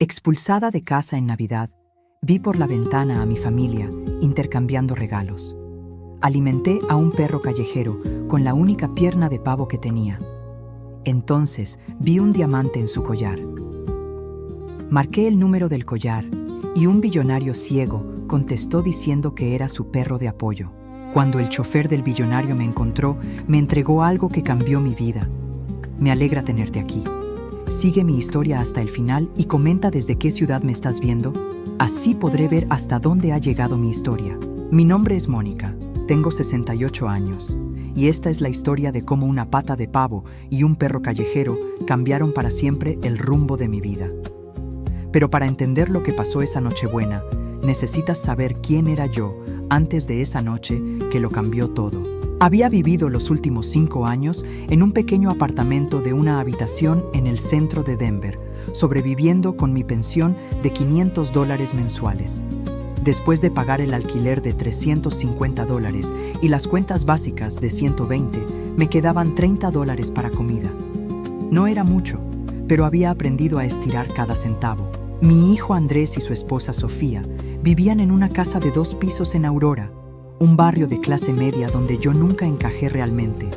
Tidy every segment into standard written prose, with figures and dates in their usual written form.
Expulsada de casa en Navidad, vi por la ventana a mi familia intercambiando regalos. Alimenté a un perro callejero con la única pierna de pavo que tenía. Entonces vi un diamante en su collar. Marqué el número del collar y un billonario ciego contestó diciendo que era su perro de apoyo. Cuando el chofer del billonario me encontró, me entregó algo que cambió mi vida. Me alegra tenerte aquí. Sigue mi historia hasta el final y comenta desde qué ciudad me estás viendo. Así podré ver hasta dónde ha llegado mi historia. Mi nombre es Mónica, tengo 68 años, y esta es la historia de cómo una pata de pavo y un perro callejero cambiaron para siempre el rumbo de mi vida. Pero para entender lo que pasó esa Nochebuena, necesitas saber quién era yo antes de esa noche que lo cambió todo. Había vivido los últimos 5 años en un pequeño apartamento de una habitación en el centro de Denver, sobreviviendo con mi pensión de $500 mensuales. Después de pagar el alquiler de $350 y las cuentas básicas de $120, me quedaban $30 para comida. No era mucho, pero había aprendido a estirar cada centavo. Mi hijo Andrés y su esposa Sofía vivían en una casa de 2 pisos en Aurora, un barrio de clase media donde yo nunca encajé realmente,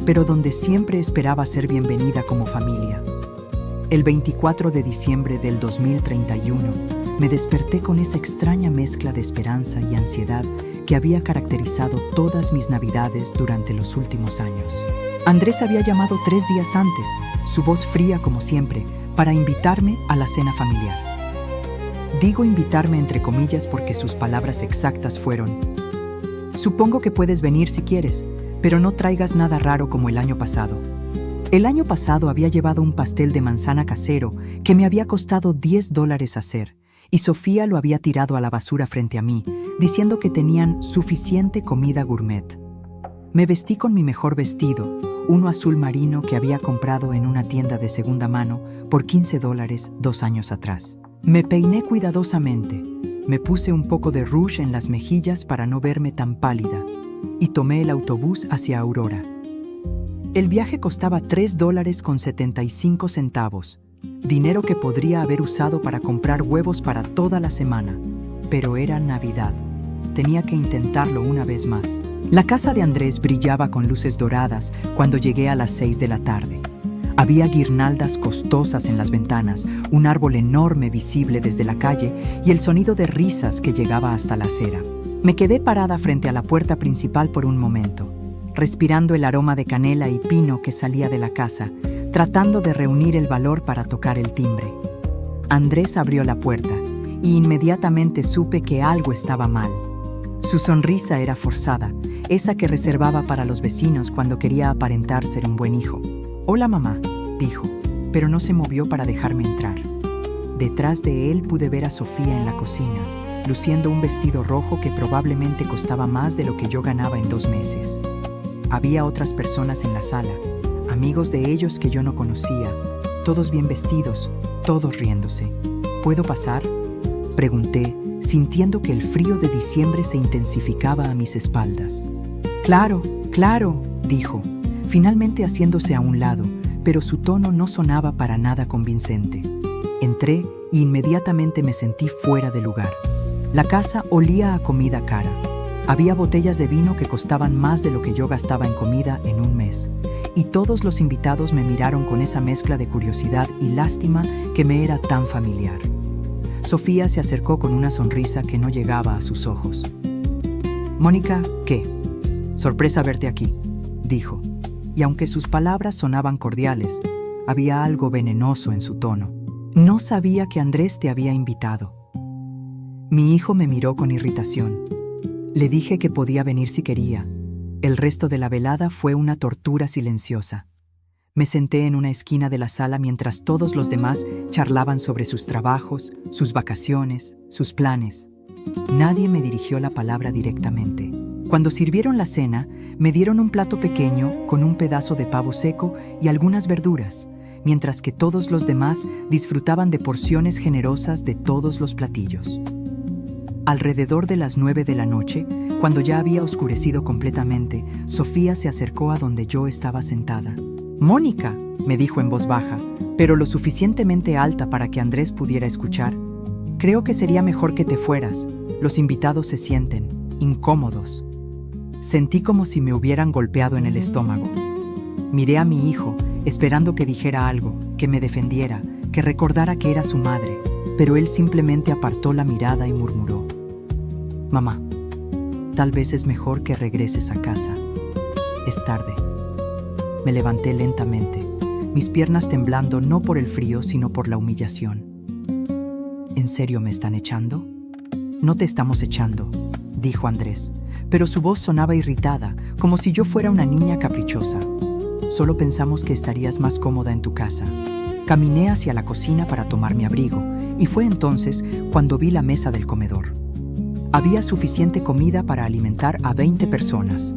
pero donde siempre esperaba ser bienvenida como familia. El 24 de diciembre del 2031, me desperté con esa extraña mezcla de esperanza y ansiedad que había caracterizado todas mis navidades durante los últimos años. Andrés había llamado 3 días antes, su voz fría como siempre, para invitarme a la cena familiar. Digo invitarme entre comillas porque sus palabras exactas fueron: supongo que puedes venir si quieres, pero no traigas nada raro como el año pasado. El año pasado había llevado un pastel de manzana casero que me había costado $10 hacer, y Sofía lo había tirado a la basura frente a mí, diciendo que tenían suficiente comida gourmet. Me vestí con mi mejor vestido, uno azul marino que había comprado en una tienda de segunda mano por $15 2 años atrás. Me peiné cuidadosamente, me puse un poco de rouge en las mejillas para no verme tan pálida, y tomé el autobús hacia Aurora. El viaje costaba $3.75, dinero que podría haber usado para comprar huevos para toda la semana, pero era Navidad. Tenía que intentarlo una vez más. La casa de Andrés brillaba con luces doradas cuando llegué a las 6 de la tarde. Había guirnaldas costosas en las ventanas, un árbol enorme visible desde la calle y el sonido de risas que llegaba hasta la acera. Me quedé parada frente a la puerta principal por un momento, respirando el aroma de canela y pino que salía de la casa, tratando de reunir el valor para tocar el timbre. Andrés abrió la puerta y inmediatamente supe que algo estaba mal. Su sonrisa era forzada, esa que reservaba para los vecinos cuando quería aparentar ser un buen hijo. «Hola, mamá», dijo, pero no se movió para dejarme entrar. Detrás de él pude ver a Sofía en la cocina, luciendo un vestido rojo que probablemente costaba más de lo que yo ganaba en 2 meses. Había otras personas en la sala, amigos de ellos que yo no conocía, todos bien vestidos, todos riéndose. «¿Puedo pasar?», pregunté, sintiendo que el frío de diciembre se intensificaba a mis espaldas. «Claro, claro», dijo, finalmente haciéndose a un lado, pero su tono no sonaba para nada convincente. Entré y inmediatamente me sentí fuera de lugar. La casa olía a comida cara. Había botellas de vino que costaban más de lo que yo gastaba en comida en un mes, y todos los invitados me miraron con esa mezcla de curiosidad y lástima que me era tan familiar. Sofía se acercó con una sonrisa que no llegaba a sus ojos. «Mónica, ¿qué? Sorpresa verte aquí», dijo. Y aunque sus palabras sonaban cordiales, había algo venenoso en su tono. «No sabía que Andrés te había invitado». Mi hijo me miró con irritación. Le dije que podía venir si quería. El resto de la velada fue una tortura silenciosa. Me senté en una esquina de la sala mientras todos los demás charlaban sobre sus trabajos, sus vacaciones, sus planes. Nadie me dirigió la palabra directamente. Cuando sirvieron la cena, me dieron un plato pequeño con un pedazo de pavo seco y algunas verduras, mientras que todos los demás disfrutaban de porciones generosas de todos los platillos. Alrededor de las 9 de la noche, cuando ya había oscurecido completamente, Sofía se acercó a donde yo estaba sentada. «Mónica», me dijo en voz baja, pero lo suficientemente alta para que Andrés pudiera escuchar. «Creo que sería mejor que te fueras. Los invitados se sienten incómodos». Sentí como si me hubieran golpeado en el estómago. Miré a mi hijo, esperando que dijera algo, que me defendiera, que recordara que era su madre, pero él simplemente apartó la mirada y murmuró: «Mamá, tal vez es mejor que regreses a casa. Es tarde». Me levanté lentamente, mis piernas temblando no por el frío, sino por la humillación. «¿En serio me están echando?» «No te estamos echando», dijo Andrés, pero su voz sonaba irritada, como si yo fuera una niña caprichosa. «Solo pensamos que estarías más cómoda en tu casa». Caminé hacia la cocina para tomar mi abrigo, y fue entonces cuando vi la mesa del comedor. Había suficiente comida para alimentar a 20 personas.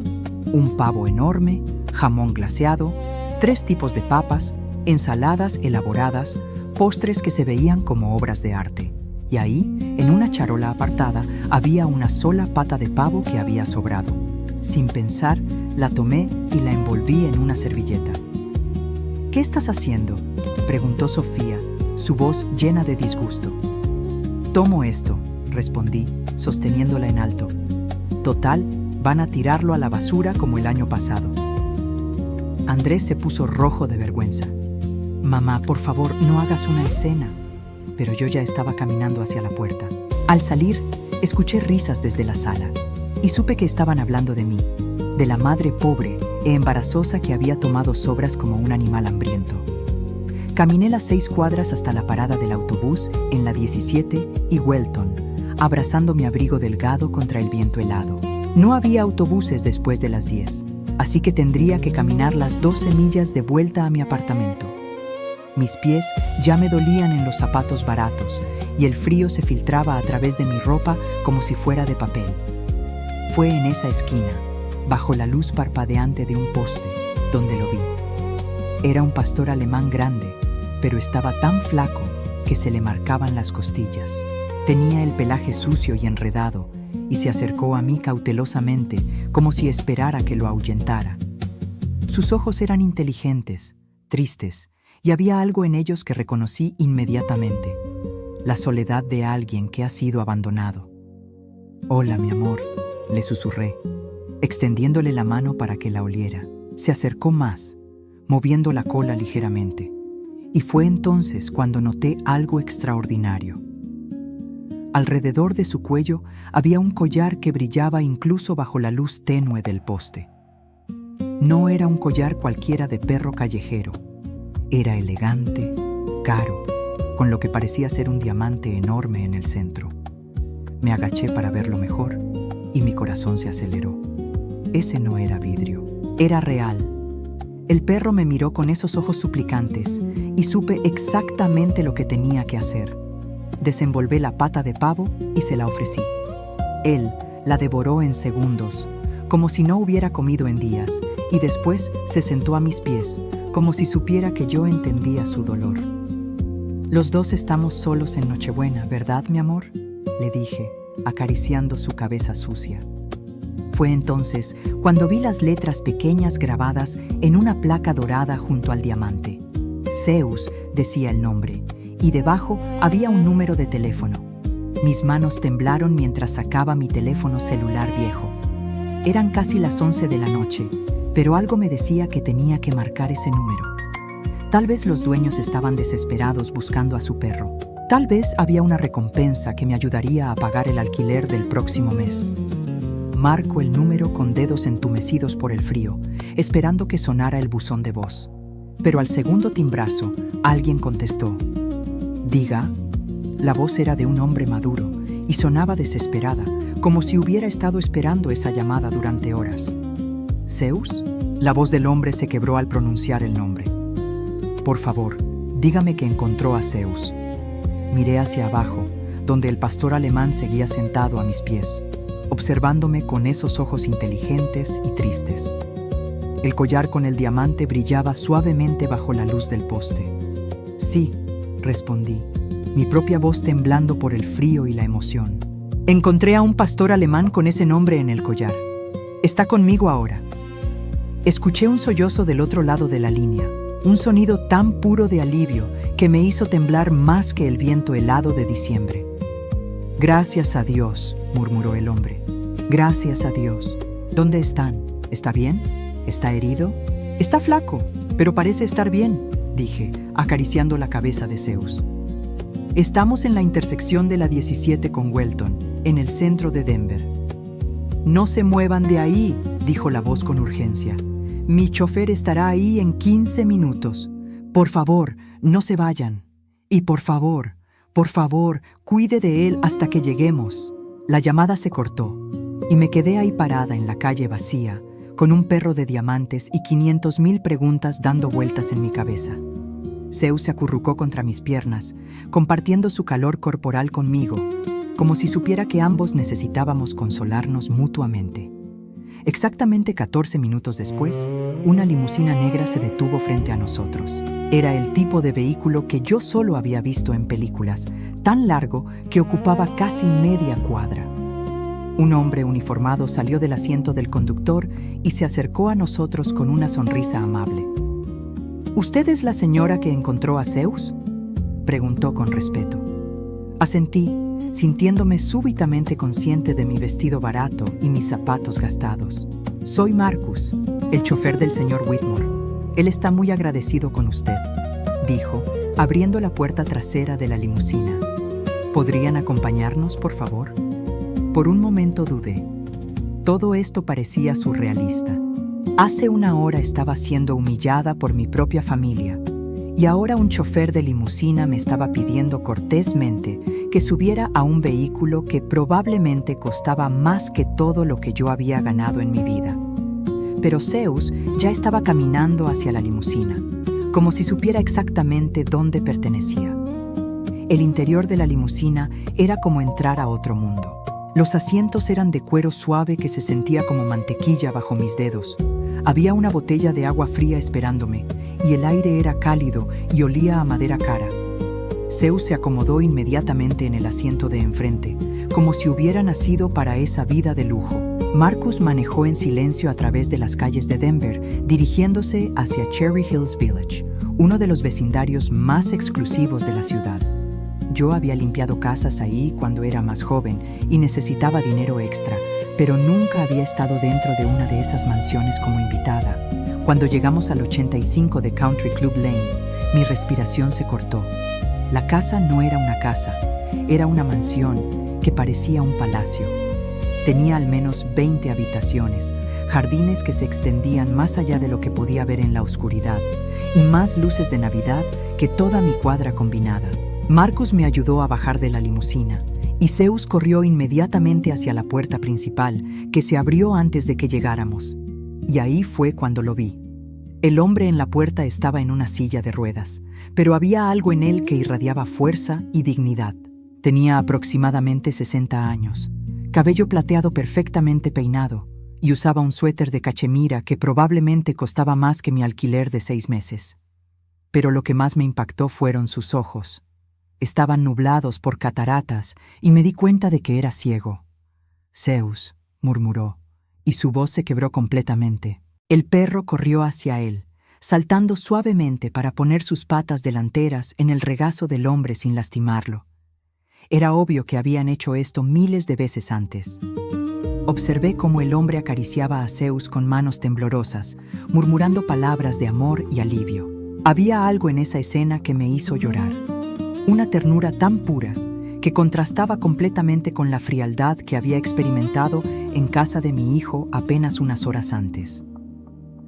Un pavo enorme, jamón glaseado, 3 tipos de papas, ensaladas elaboradas, postres que se veían como obras de arte. Y ahí, en una charola apartada, había una sola pata de pavo que había sobrado. Sin pensar, la tomé y la envolví en una servilleta. «¿Qué estás haciendo?», preguntó Sofía, su voz llena de disgusto. «Tomo esto», respondí, sosteniéndola en alto. «Total, van a tirarlo a la basura como el año pasado». Andrés se puso rojo de vergüenza. «Mamá, por favor, no hagas una escena». Pero yo ya estaba caminando hacia la puerta. Al salir, escuché risas desde la sala y supe que estaban hablando de mí, de la madre pobre e embarazosa que había tomado sobras como un animal hambriento. Caminé las 6 cuadras hasta la parada del autobús en la 17 y Welton, abrazando mi abrigo delgado contra el viento helado. No había autobuses después de las 10, así que tendría que caminar las 12 millas de vuelta a mi apartamento. Mis pies ya me dolían en los zapatos baratos y el frío se filtraba a través de mi ropa como si fuera de papel. Fue en esa esquina, bajo la luz parpadeante de un poste, donde lo vi. Era un pastor alemán grande, pero estaba tan flaco que se le marcaban las costillas. Tenía el pelaje sucio y enredado, y se acercó a mí cautelosamente, como si esperara que lo ahuyentara. Sus ojos eran inteligentes, tristes, y había algo en ellos que reconocí inmediatamente: la soledad de alguien que ha sido abandonado. «Hola, mi amor», le susurré, extendiéndole la mano para que la oliera. Se acercó más, moviendo la cola ligeramente, y fue entonces cuando noté algo extraordinario. Alrededor de su cuello había un collar que brillaba incluso bajo la luz tenue del poste. No era un collar cualquiera de perro callejero. Era elegante, caro, con lo que parecía ser un diamante enorme en el centro. Me agaché para verlo mejor y mi corazón se aceleró. Ese no era vidrio, era real. El perro me miró con esos ojos suplicantes y supe exactamente lo que tenía que hacer. Desenvolvé la pata de pavo y se la ofrecí. Él la devoró en segundos, como si no hubiera comido en días, y después se sentó a mis pies, como si supiera que yo entendía su dolor. «Los dos estamos solos en Nochebuena, ¿verdad, mi amor?», le dije, acariciando su cabeza sucia. Fue entonces cuando vi las letras pequeñas grabadas en una placa dorada junto al diamante. Zeus decía el nombre, y debajo había un número de teléfono. Mis manos temblaron mientras sacaba mi teléfono celular viejo. Eran casi las 11 de la noche, pero algo me decía que tenía que marcar ese número. Tal vez los dueños estaban desesperados buscando a su perro. Tal vez había una recompensa que me ayudaría a pagar el alquiler del próximo mes. Marco el número con dedos entumecidos por el frío, esperando que sonara el buzón de voz. Pero al segundo timbrazo, alguien contestó. «Diga». La voz era de un hombre maduro y sonaba desesperada, como si hubiera estado esperando esa llamada durante horas. «¿Zeus?». La voz del hombre se quebró al pronunciar el nombre. «Por favor, dígame que encontró a Zeus». Miré hacia abajo, donde el pastor alemán seguía sentado a mis pies, observándome con esos ojos inteligentes y tristes. El collar con el diamante brillaba suavemente bajo la luz del poste. «Sí», respondí, mi propia voz temblando por el frío y la emoción. «Encontré a un pastor alemán con ese nombre en el collar. Está conmigo ahora». Escuché un sollozo del otro lado de la línea, un sonido tan puro de alivio que me hizo temblar más que el viento helado de diciembre. «Gracias a Dios», murmuró el hombre. «Gracias a Dios. ¿Dónde están? ¿Está bien? ¿Está herido? Está flaco, pero parece estar bien», dije, acariciando la cabeza de Zeus. «Estamos en la intersección de la 17 con Welton, en el centro de Denver». «No se muevan de ahí», dijo la voz con urgencia. «Mi chofer estará ahí en 15 minutos. Por favor, no se vayan. Y por favor, cuide de él hasta que lleguemos». La llamada se cortó y me quedé ahí parada en la calle vacía, con un perro de diamantes y 500,000 preguntas dando vueltas en mi cabeza. Zeus se acurrucó contra mis piernas, compartiendo su calor corporal conmigo, como si supiera que ambos necesitábamos consolarnos mutuamente. Exactamente 14 minutos después, una limusina negra se detuvo frente a nosotros. Era el tipo de vehículo que yo solo había visto en películas, tan largo que ocupaba casi media cuadra. Un hombre uniformado salió del asiento del conductor y se acercó a nosotros con una sonrisa amable. «¿Usted es la señora que encontró a Zeus?», preguntó con respeto. Asentí, sintiéndome súbitamente consciente de mi vestido barato y mis zapatos gastados. «Soy Marcus, el chofer del señor Whitmore. Él está muy agradecido con usted», dijo, abriendo la puerta trasera de la limusina. «¿Podrían acompañarnos, por favor?». Por un momento dudé. Todo esto parecía surrealista. Hace una hora estaba siendo humillada por mi propia familia, y ahora un chofer de limusina me estaba pidiendo cortésmente que subiera a un vehículo que probablemente costaba más que todo lo que yo había ganado en mi vida. Pero Zeus ya estaba caminando hacia la limusina, como si supiera exactamente dónde pertenecía. El interior de la limusina era como entrar a otro mundo. Los asientos eran de cuero suave que se sentía como mantequilla bajo mis dedos. Había una botella de agua fría esperándome, y el aire era cálido y olía a madera cara. Zeus se acomodó inmediatamente en el asiento de enfrente, como si hubiera nacido para esa vida de lujo. Marcus manejó en silencio a través de las calles de Denver, dirigiéndose hacia Cherry Hills Village, uno de los vecindarios más exclusivos de la ciudad. Yo había limpiado casas ahí cuando era más joven y necesitaba dinero extra, pero nunca había estado dentro de una de esas mansiones como invitada. Cuando llegamos al 85 de Country Club Lane, mi respiración se cortó. La casa no era una casa, era una mansión que parecía un palacio. Tenía al menos 20 habitaciones, jardines que se extendían más allá de lo que podía ver en la oscuridad, y más luces de Navidad que toda mi cuadra combinada. Marcus me ayudó a bajar de la limusina, y Zeus corrió inmediatamente hacia la puerta principal, que se abrió antes de que llegáramos. Y ahí fue cuando lo vi. El hombre en la puerta estaba en una silla de ruedas, pero había algo en él que irradiaba fuerza y dignidad. Tenía aproximadamente 60 años, cabello plateado perfectamente peinado, y usaba un suéter de cachemira que probablemente costaba más que mi alquiler de 6 meses. Pero lo que más me impactó fueron sus ojos. Estaban nublados por cataratas y me di cuenta de que era ciego. «Zeus», murmuró, y su voz se quebró completamente. El perro corrió hacia él, saltando suavemente para poner sus patas delanteras en el regazo del hombre sin lastimarlo. Era obvio que habían hecho esto miles de veces antes. Observé cómo el hombre acariciaba a Zeus con manos temblorosas, murmurando palabras de amor y alivio. Había algo en esa escena que me hizo llorar. Una ternura tan pura que contrastaba completamente con la frialdad que había experimentado en casa de mi hijo apenas unas horas antes.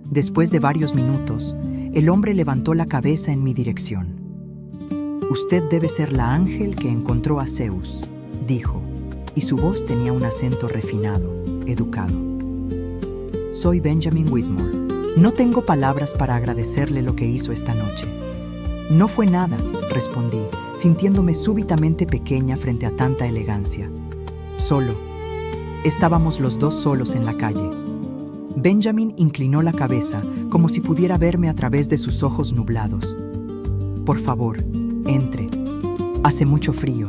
Después de varios minutos, el hombre levantó la cabeza en mi dirección. «Usted debe ser la ángel que encontró a Zeus», dijo, y su voz tenía un acento refinado, educado. «Soy Benjamin Whitmore. No tengo palabras para agradecerle lo que hizo esta noche». «No fue nada», respondí, sintiéndome súbitamente pequeña frente a tanta elegancia. «Solo». Estábamos los dos solos en la calle. Benjamin inclinó la cabeza, como si pudiera verme a través de sus ojos nublados. «Por favor, entre. Hace mucho frío,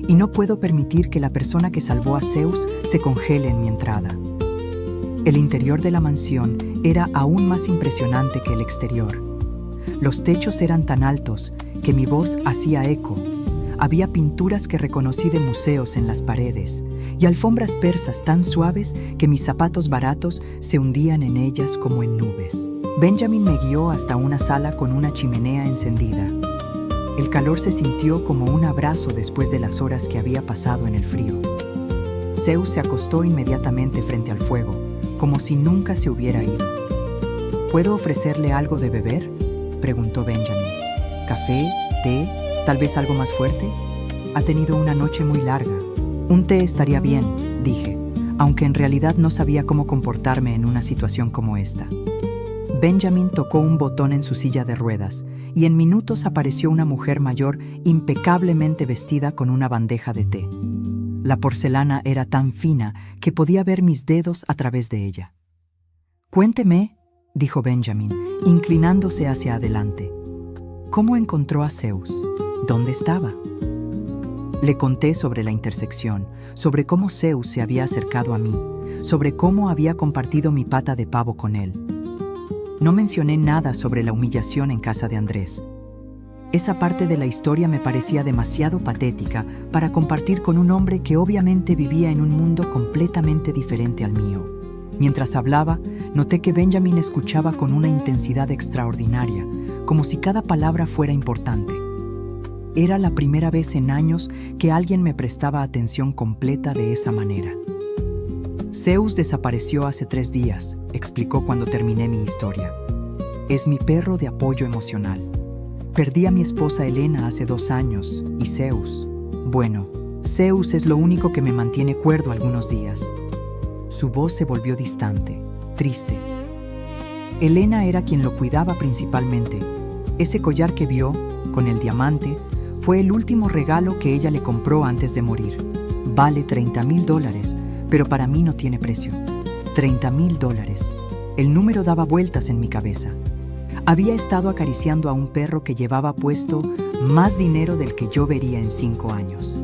y no puedo permitir que la persona que salvó a Zeus se congele en mi entrada». El interior de la mansión era aún más impresionante que el exterior. Los techos eran tan altos que mi voz hacía eco. Había pinturas que reconocí de museos en las paredes y alfombras persas tan suaves que mis zapatos baratos se hundían en ellas como en nubes. Benjamin me guió hasta una sala con una chimenea encendida. El calor se sintió como un abrazo después de las horas que había pasado en el frío. Zeus se acostó inmediatamente frente al fuego, como si nunca se hubiera ido. ¿Puedo ofrecerle algo de beber?, preguntó Benjamin. ¿Café? ¿Té? ¿Tal vez algo más fuerte? Ha tenido una noche muy larga. Un té estaría bien, dije, aunque en realidad no sabía cómo comportarme en una situación como esta. Benjamin tocó un botón en su silla de ruedas y en minutos apareció una mujer mayor impecablemente vestida con una bandeja de té. La porcelana era tan fina que podía ver mis dedos a través de ella. «Cuénteme», dijo Benjamin, inclinándose hacia adelante. «¿Cómo encontró a Zeus? ¿Dónde estaba?» Le conté sobre la intersección, sobre cómo Zeus se había acercado a mí, sobre cómo había compartido mi pata de pavo con él. No mencioné nada sobre la humillación en casa de Andrés. Esa parte de la historia me parecía demasiado patética para compartir con un hombre que obviamente vivía en un mundo completamente diferente al mío. Mientras hablaba, noté que Benjamin escuchaba con una intensidad extraordinaria, como si cada palabra fuera importante. Era la primera vez en años que alguien me prestaba atención completa de esa manera. Zeus desapareció hace 3 días, explicó cuando terminé mi historia. Es mi perro de apoyo emocional. Perdí a mi esposa Helena hace 2 años y Zeus es lo único que me mantiene cuerdo algunos días. Su voz se volvió distante, triste. Helena era quien lo cuidaba principalmente. Ese collar que vio, con el diamante, fue el último regalo que ella le compró antes de morir. Vale $30,000, pero para mí no tiene precio. $30,000. El número daba vueltas en mi cabeza. Había estado acariciando a un perro que llevaba puesto más dinero del que yo vería en 5 años.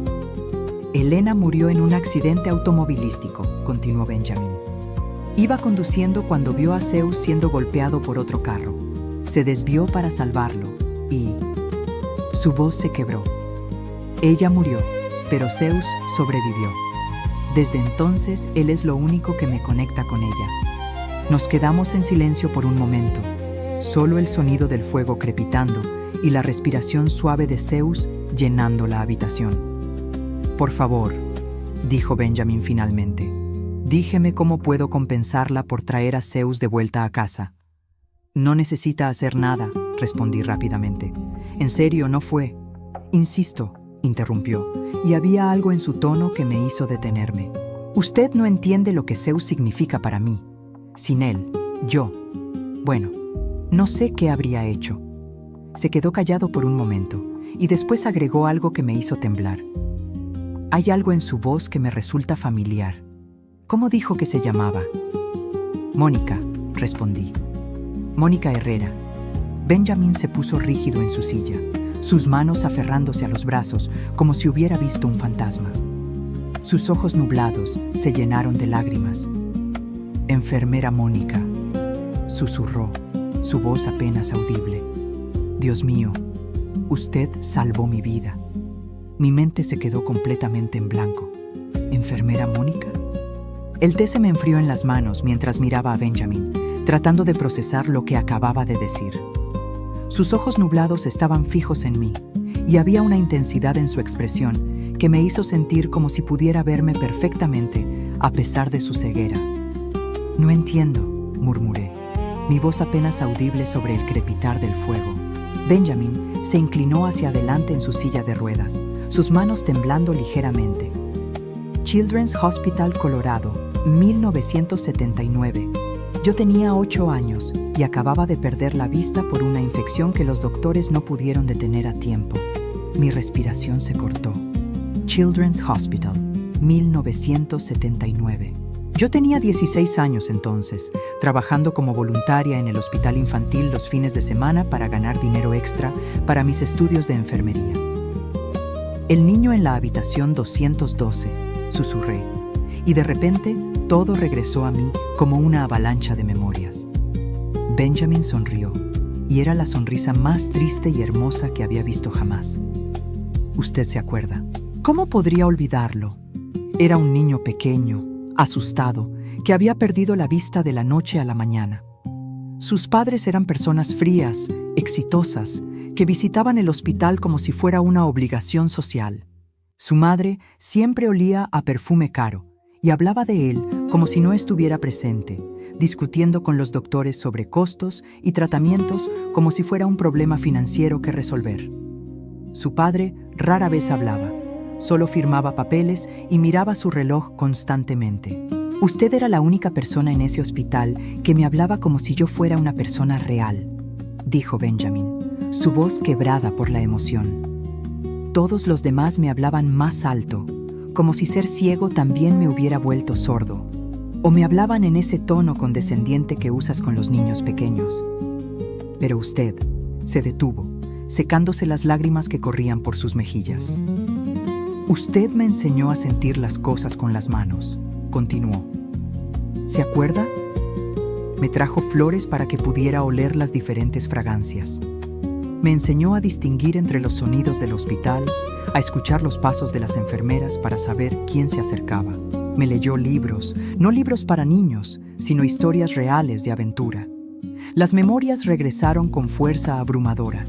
Helena murió en un accidente automovilístico, continuó Benjamin. Iba conduciendo cuando vio a Zeus siendo golpeado por otro carro. Se desvió para salvarlo y... Su voz se quebró. Ella murió, pero Zeus sobrevivió. Desde entonces, él es lo único que me conecta con ella. Nos quedamos en silencio por un momento, solo el sonido del fuego crepitando y la respiración suave de Zeus llenando la habitación. «Por favor», dijo Benjamin finalmente, «díjeme cómo puedo compensarla por traer a Zeus de vuelta a casa». «No necesita hacer nada», respondí rápidamente. «En serio, no fue». «Insisto», interrumpió, y había algo en su tono que me hizo detenerme. «Usted no entiende lo que Zeus significa para mí. Sin él, no sé qué habría hecho». Se quedó callado por un momento, y después agregó algo que me hizo temblar. «Hay algo en su voz que me resulta familiar. ¿Cómo dijo que se llamaba?» «Mónica», respondí. «Mónica Herrera». Benjamin se puso rígido en su silla, sus manos aferrándose a los brazos como si hubiera visto un fantasma. Sus ojos nublados se llenaron de lágrimas. «Enfermera Mónica», susurró, su voz apenas audible. «Dios mío, usted salvó mi vida». Mi mente se quedó completamente en blanco. ¿Enfermera Mónica? El té se me enfrió en las manos mientras miraba a Benjamin, tratando de procesar lo que acababa de decir. Sus ojos nublados estaban fijos en mí, y había una intensidad en su expresión que me hizo sentir como si pudiera verme perfectamente a pesar de su ceguera. «No entiendo», murmuré, mi voz apenas audible sobre el crepitar del fuego. Benjamin se inclinó hacia adelante en su silla de ruedas, sus manos temblando ligeramente. Children's Hospital, Colorado, 1979. Yo tenía 8 años y acababa de perder la vista por una infección que los doctores no pudieron detener a tiempo. Mi respiración se cortó. Children's Hospital, 1979. Yo tenía 16 años entonces, trabajando como voluntaria en el hospital infantil los fines de semana para ganar dinero extra para mis estudios de enfermería. «El niño en la habitación 212», susurré, y de repente todo regresó a mí como una avalancha de memorias. Benjamin sonrió, y era la sonrisa más triste y hermosa que había visto jamás. Usted se acuerda. ¿Cómo podría olvidarlo? Era un niño pequeño, asustado, que había perdido la vista de la noche a la mañana. Sus padres eran personas frías, exitosas, que visitaban el hospital como si fuera una obligación social. Su madre siempre olía a perfume caro y hablaba de él como si no estuviera presente, discutiendo con los doctores sobre costos y tratamientos como si fuera un problema financiero que resolver. Su padre rara vez hablaba, solo firmaba papeles y miraba su reloj constantemente. Usted era la única persona en ese hospital que me hablaba como si yo fuera una persona real, dijo Benjamin, su voz quebrada por la emoción. Todos los demás me hablaban más alto, como si ser ciego también me hubiera vuelto sordo, o me hablaban en ese tono condescendiente que usas con los niños pequeños. Pero usted se detuvo, secándose las lágrimas que corrían por sus mejillas. Usted me enseñó a sentir las cosas con las manos, continuó. ¿Se acuerda? Me trajo flores para que pudiera oler las diferentes fragancias. Me enseñó a distinguir entre los sonidos del hospital, a escuchar los pasos de las enfermeras para saber quién se acercaba. Me leyó libros, no libros para niños, sino historias reales de aventura. Las memorias regresaron con fuerza abrumadora.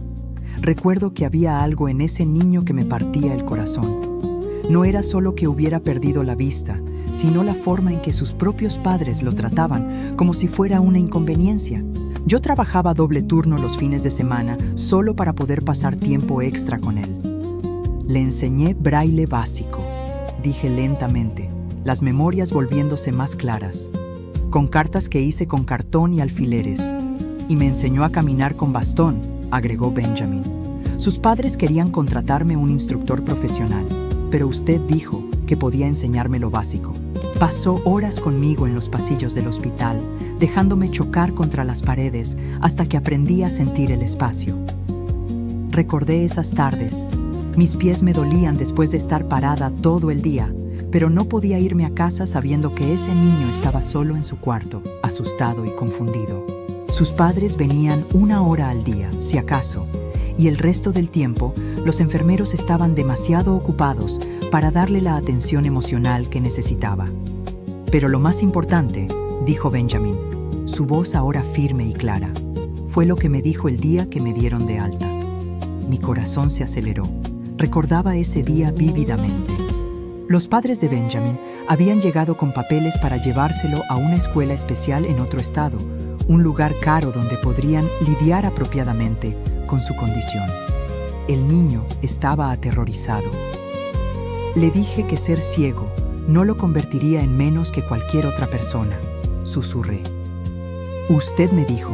Recuerdo que había algo en ese niño que me partía el corazón. No era solo que hubiera perdido la vista, sino la forma en que sus propios padres lo trataban como si fuera una inconveniencia. Yo trabajaba doble turno los fines de semana solo para poder pasar tiempo extra con él. Le enseñé braille básico, dije lentamente, las memorias volviéndose más claras, con cartas que hice con cartón y alfileres, y me enseñó a caminar con bastón, agregó Benjamin. Sus padres querían contratarme un instructor profesional, pero usted dijo que podía enseñarme lo básico. Pasó horas conmigo en los pasillos del hospital, dejándome chocar contra las paredes hasta que aprendí a sentir el espacio. Recordé esas tardes. Mis pies me dolían después de estar parada todo el día, pero no podía irme a casa sabiendo que ese niño estaba solo en su cuarto, asustado y confundido. Sus padres venían 1 hora al día, si acaso, y el resto del tiempo los enfermeros estaban demasiado ocupados para darle la atención emocional que necesitaba. Pero lo más importante, dijo Benjamin, su voz ahora firme y clara, fue lo que me dijo el día que me dieron de alta. Mi corazón se aceleró. Recordaba ese día vívidamente. Los padres de Benjamin habían llegado con papeles para llevárselo a una escuela especial en otro estado, un lugar caro donde podrían lidiar apropiadamente con su condición. El niño estaba aterrorizado. Le dije que ser ciego no lo convertiría en menos que cualquier otra persona, susurré. Usted me dijo.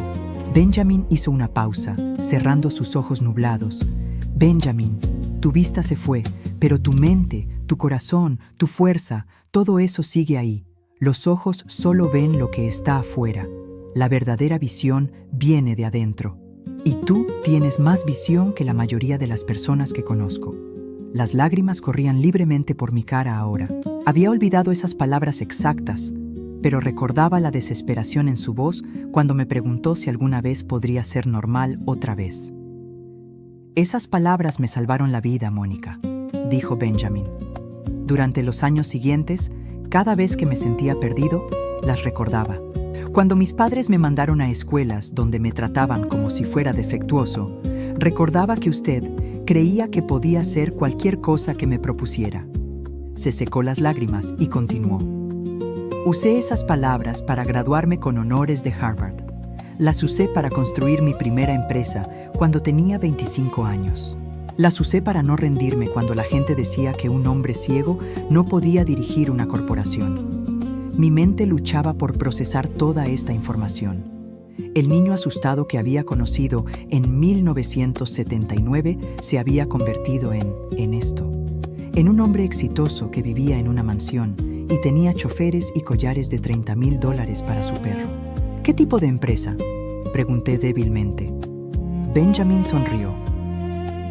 Benjamin hizo una pausa, cerrando sus ojos nublados. Benjamin, tu vista se fue, pero tu mente, tu corazón, tu fuerza, todo eso sigue ahí. Los ojos solo ven lo que está afuera. La verdadera visión viene de adentro. Y tú tienes más visión que la mayoría de las personas que conozco. Las lágrimas corrían libremente por mi cara ahora. Había olvidado esas palabras exactas, pero recordaba la desesperación en su voz cuando me preguntó si alguna vez podría ser normal otra vez. Esas palabras me salvaron la vida, Mónica, dijo Benjamin. Durante los años siguientes, cada vez que me sentía perdido, las recordaba. Cuando mis padres me mandaron a escuelas donde me trataban como si fuera defectuoso, recordaba que usted creía que podía hacer cualquier cosa que me propusiera. Se secó las lágrimas y continuó. Usé esas palabras para graduarme con honores de Harvard. Las usé para construir mi primera empresa cuando tenía 25 años. Las usé para no rendirme cuando la gente decía que un hombre ciego no podía dirigir una corporación. Mi mente luchaba por procesar toda esta información. El niño asustado que había conocido en 1979 se había convertido en esto. En un hombre exitoso que vivía en una mansión y tenía choferes y collares de $30,000 para su perro. ¿Qué tipo de empresa?, pregunté débilmente. Benjamin sonrió.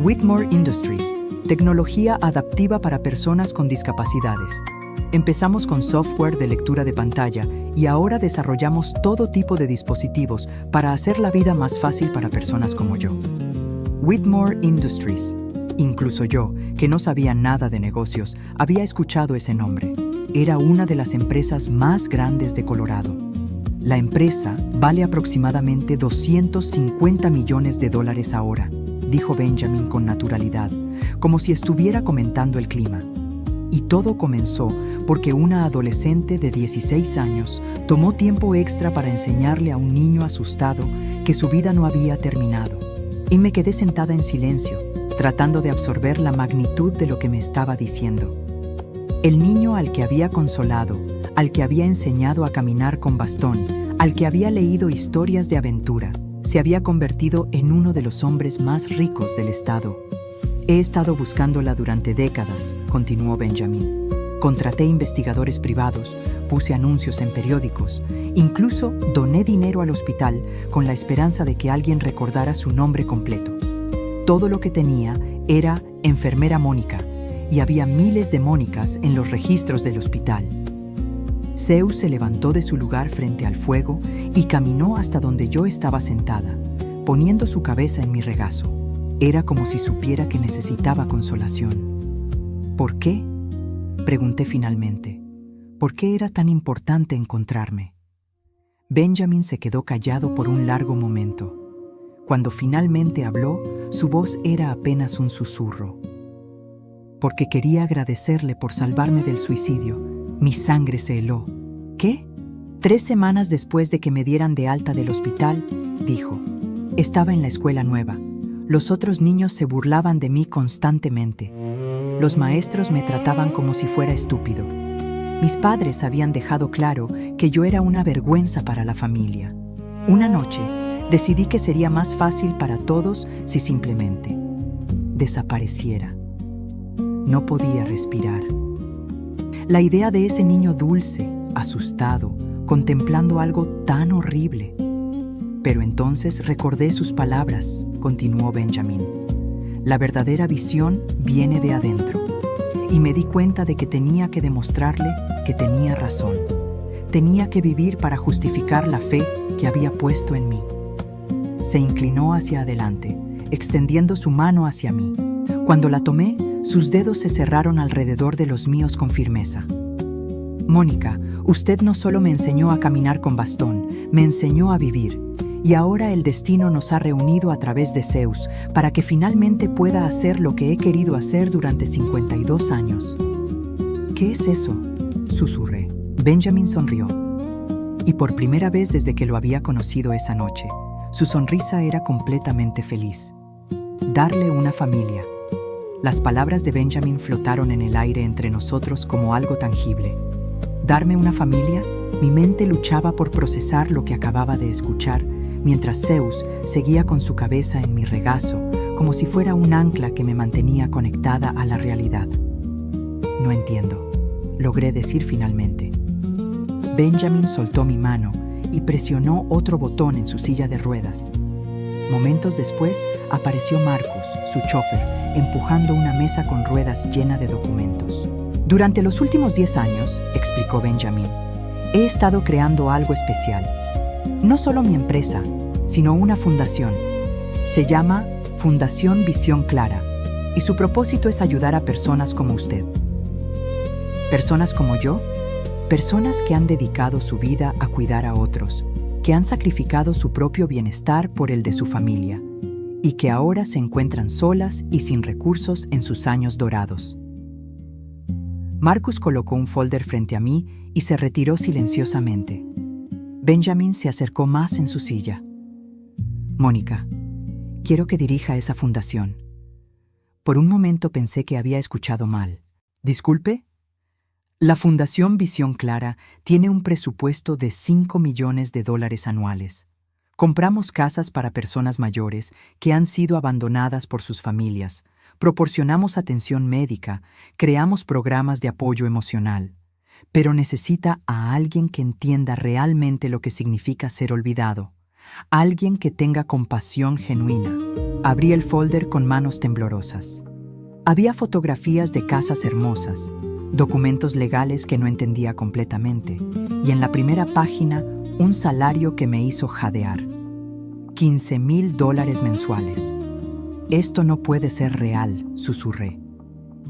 Whitmore Industries, tecnología adaptiva para personas con discapacidades. Empezamos con software de lectura de pantalla y ahora desarrollamos todo tipo de dispositivos para hacer la vida más fácil para personas como yo. Whitmore Industries. Incluso yo, que no sabía nada de negocios, había escuchado ese nombre. Era una de las empresas más grandes de Colorado. La empresa vale aproximadamente $250 millones ahora, dijo Benjamin con naturalidad, como si estuviera comentando el clima. Y todo comenzó porque una adolescente de 16 años tomó tiempo extra para enseñarle a un niño asustado que su vida no había terminado. Y me quedé sentada en silencio, tratando de absorber la magnitud de lo que me estaba diciendo. El niño al que había consolado, al que había enseñado a caminar con bastón, al que había leído historias de aventura, se había convertido en uno de los hombres más ricos del estado. He estado buscándola durante décadas, continuó Benjamin. Contraté investigadores privados, puse anuncios en periódicos, incluso doné dinero al hospital con la esperanza de que alguien recordara su nombre completo. Todo lo que tenía era enfermera Mónica, y había miles de Mónicas en los registros del hospital. Zeus se levantó de su lugar frente al fuego y caminó hasta donde yo estaba sentada, poniendo su cabeza en mi regazo. Era como si supiera que necesitaba consolación. ¿Por qué?, pregunté finalmente. ¿Por qué era tan importante encontrarme? Benjamin se quedó callado por un largo momento. Cuando finalmente habló, su voz era apenas un susurro. Porque quería agradecerle por salvarme del suicidio. Mi sangre se heló. ¿Qué? 3 semanas después de que me dieran de alta del hospital, dijo. Estaba en la escuela nueva. Los otros niños se burlaban de mí constantemente. Los maestros me trataban como si fuera estúpido. Mis padres habían dejado claro que yo era una vergüenza para la familia. Una noche, decidí que sería más fácil para todos si simplemente desapareciera. No podía respirar. La idea de ese niño dulce, asustado, contemplando algo tan horrible. Pero entonces recordé sus palabras, continuó Benjamin. La verdadera visión viene de adentro. Y me di cuenta de que tenía que demostrarle que tenía razón. Tenía que vivir para justificar la fe que había puesto en mí. Se inclinó hacia adelante, extendiendo su mano hacia mí. Cuando la tomé, sus dedos se cerraron alrededor de los míos con firmeza. Mónica, usted no solo me enseñó a caminar con bastón, me enseñó a vivir. Y ahora el destino nos ha reunido a través de Zeus para que finalmente pueda hacer lo que he querido hacer durante 52 años. ¿Qué es eso?, susurré. Benjamin sonrió. Y por primera vez desde que lo había conocido esa noche, su sonrisa era completamente feliz. Darle una familia. Las palabras de Benjamin flotaron en el aire entre nosotros como algo tangible. ¿Darme una familia? Mi mente luchaba por procesar lo que acababa de escuchar, mientras Zeus seguía con su cabeza en mi regazo, como si fuera un ancla que me mantenía conectada a la realidad. No entiendo, logré decir finalmente. Benjamin soltó mi mano y presionó otro botón en su silla de ruedas. Momentos después apareció Marcus, su chofer, empujando una mesa con ruedas llena de documentos. Durante los últimos 10 años, explicó Benjamin, he estado creando algo especial. No solo mi empresa, sino una fundación. Se llama Fundación Visión Clara, y su propósito es ayudar a personas como usted. ¿Personas como yo? Personas que han dedicado su vida a cuidar a otros, que han sacrificado su propio bienestar por el de su familia, y que ahora se encuentran solas y sin recursos en sus años dorados. Marcus colocó un folder frente a mí y se retiró silenciosamente. Benjamin se acercó más en su silla. Mónica, quiero que dirija esa fundación. Por un momento pensé que había escuchado mal. ¿Disculpe? La Fundación Visión Clara tiene un presupuesto de $5 millones anuales. Compramos casas para personas mayores que han sido abandonadas por sus familias, proporcionamos atención médica, creamos programas de apoyo emocional. Pero necesita a alguien que entienda realmente lo que significa ser olvidado, alguien que tenga compasión genuina. Abrí el folder con manos temblorosas. Había fotografías de casas hermosas, documentos legales que no entendía completamente, y en la primera página un salario que me hizo jadear. $15,000 mensuales. Esto no puede ser real, susurré.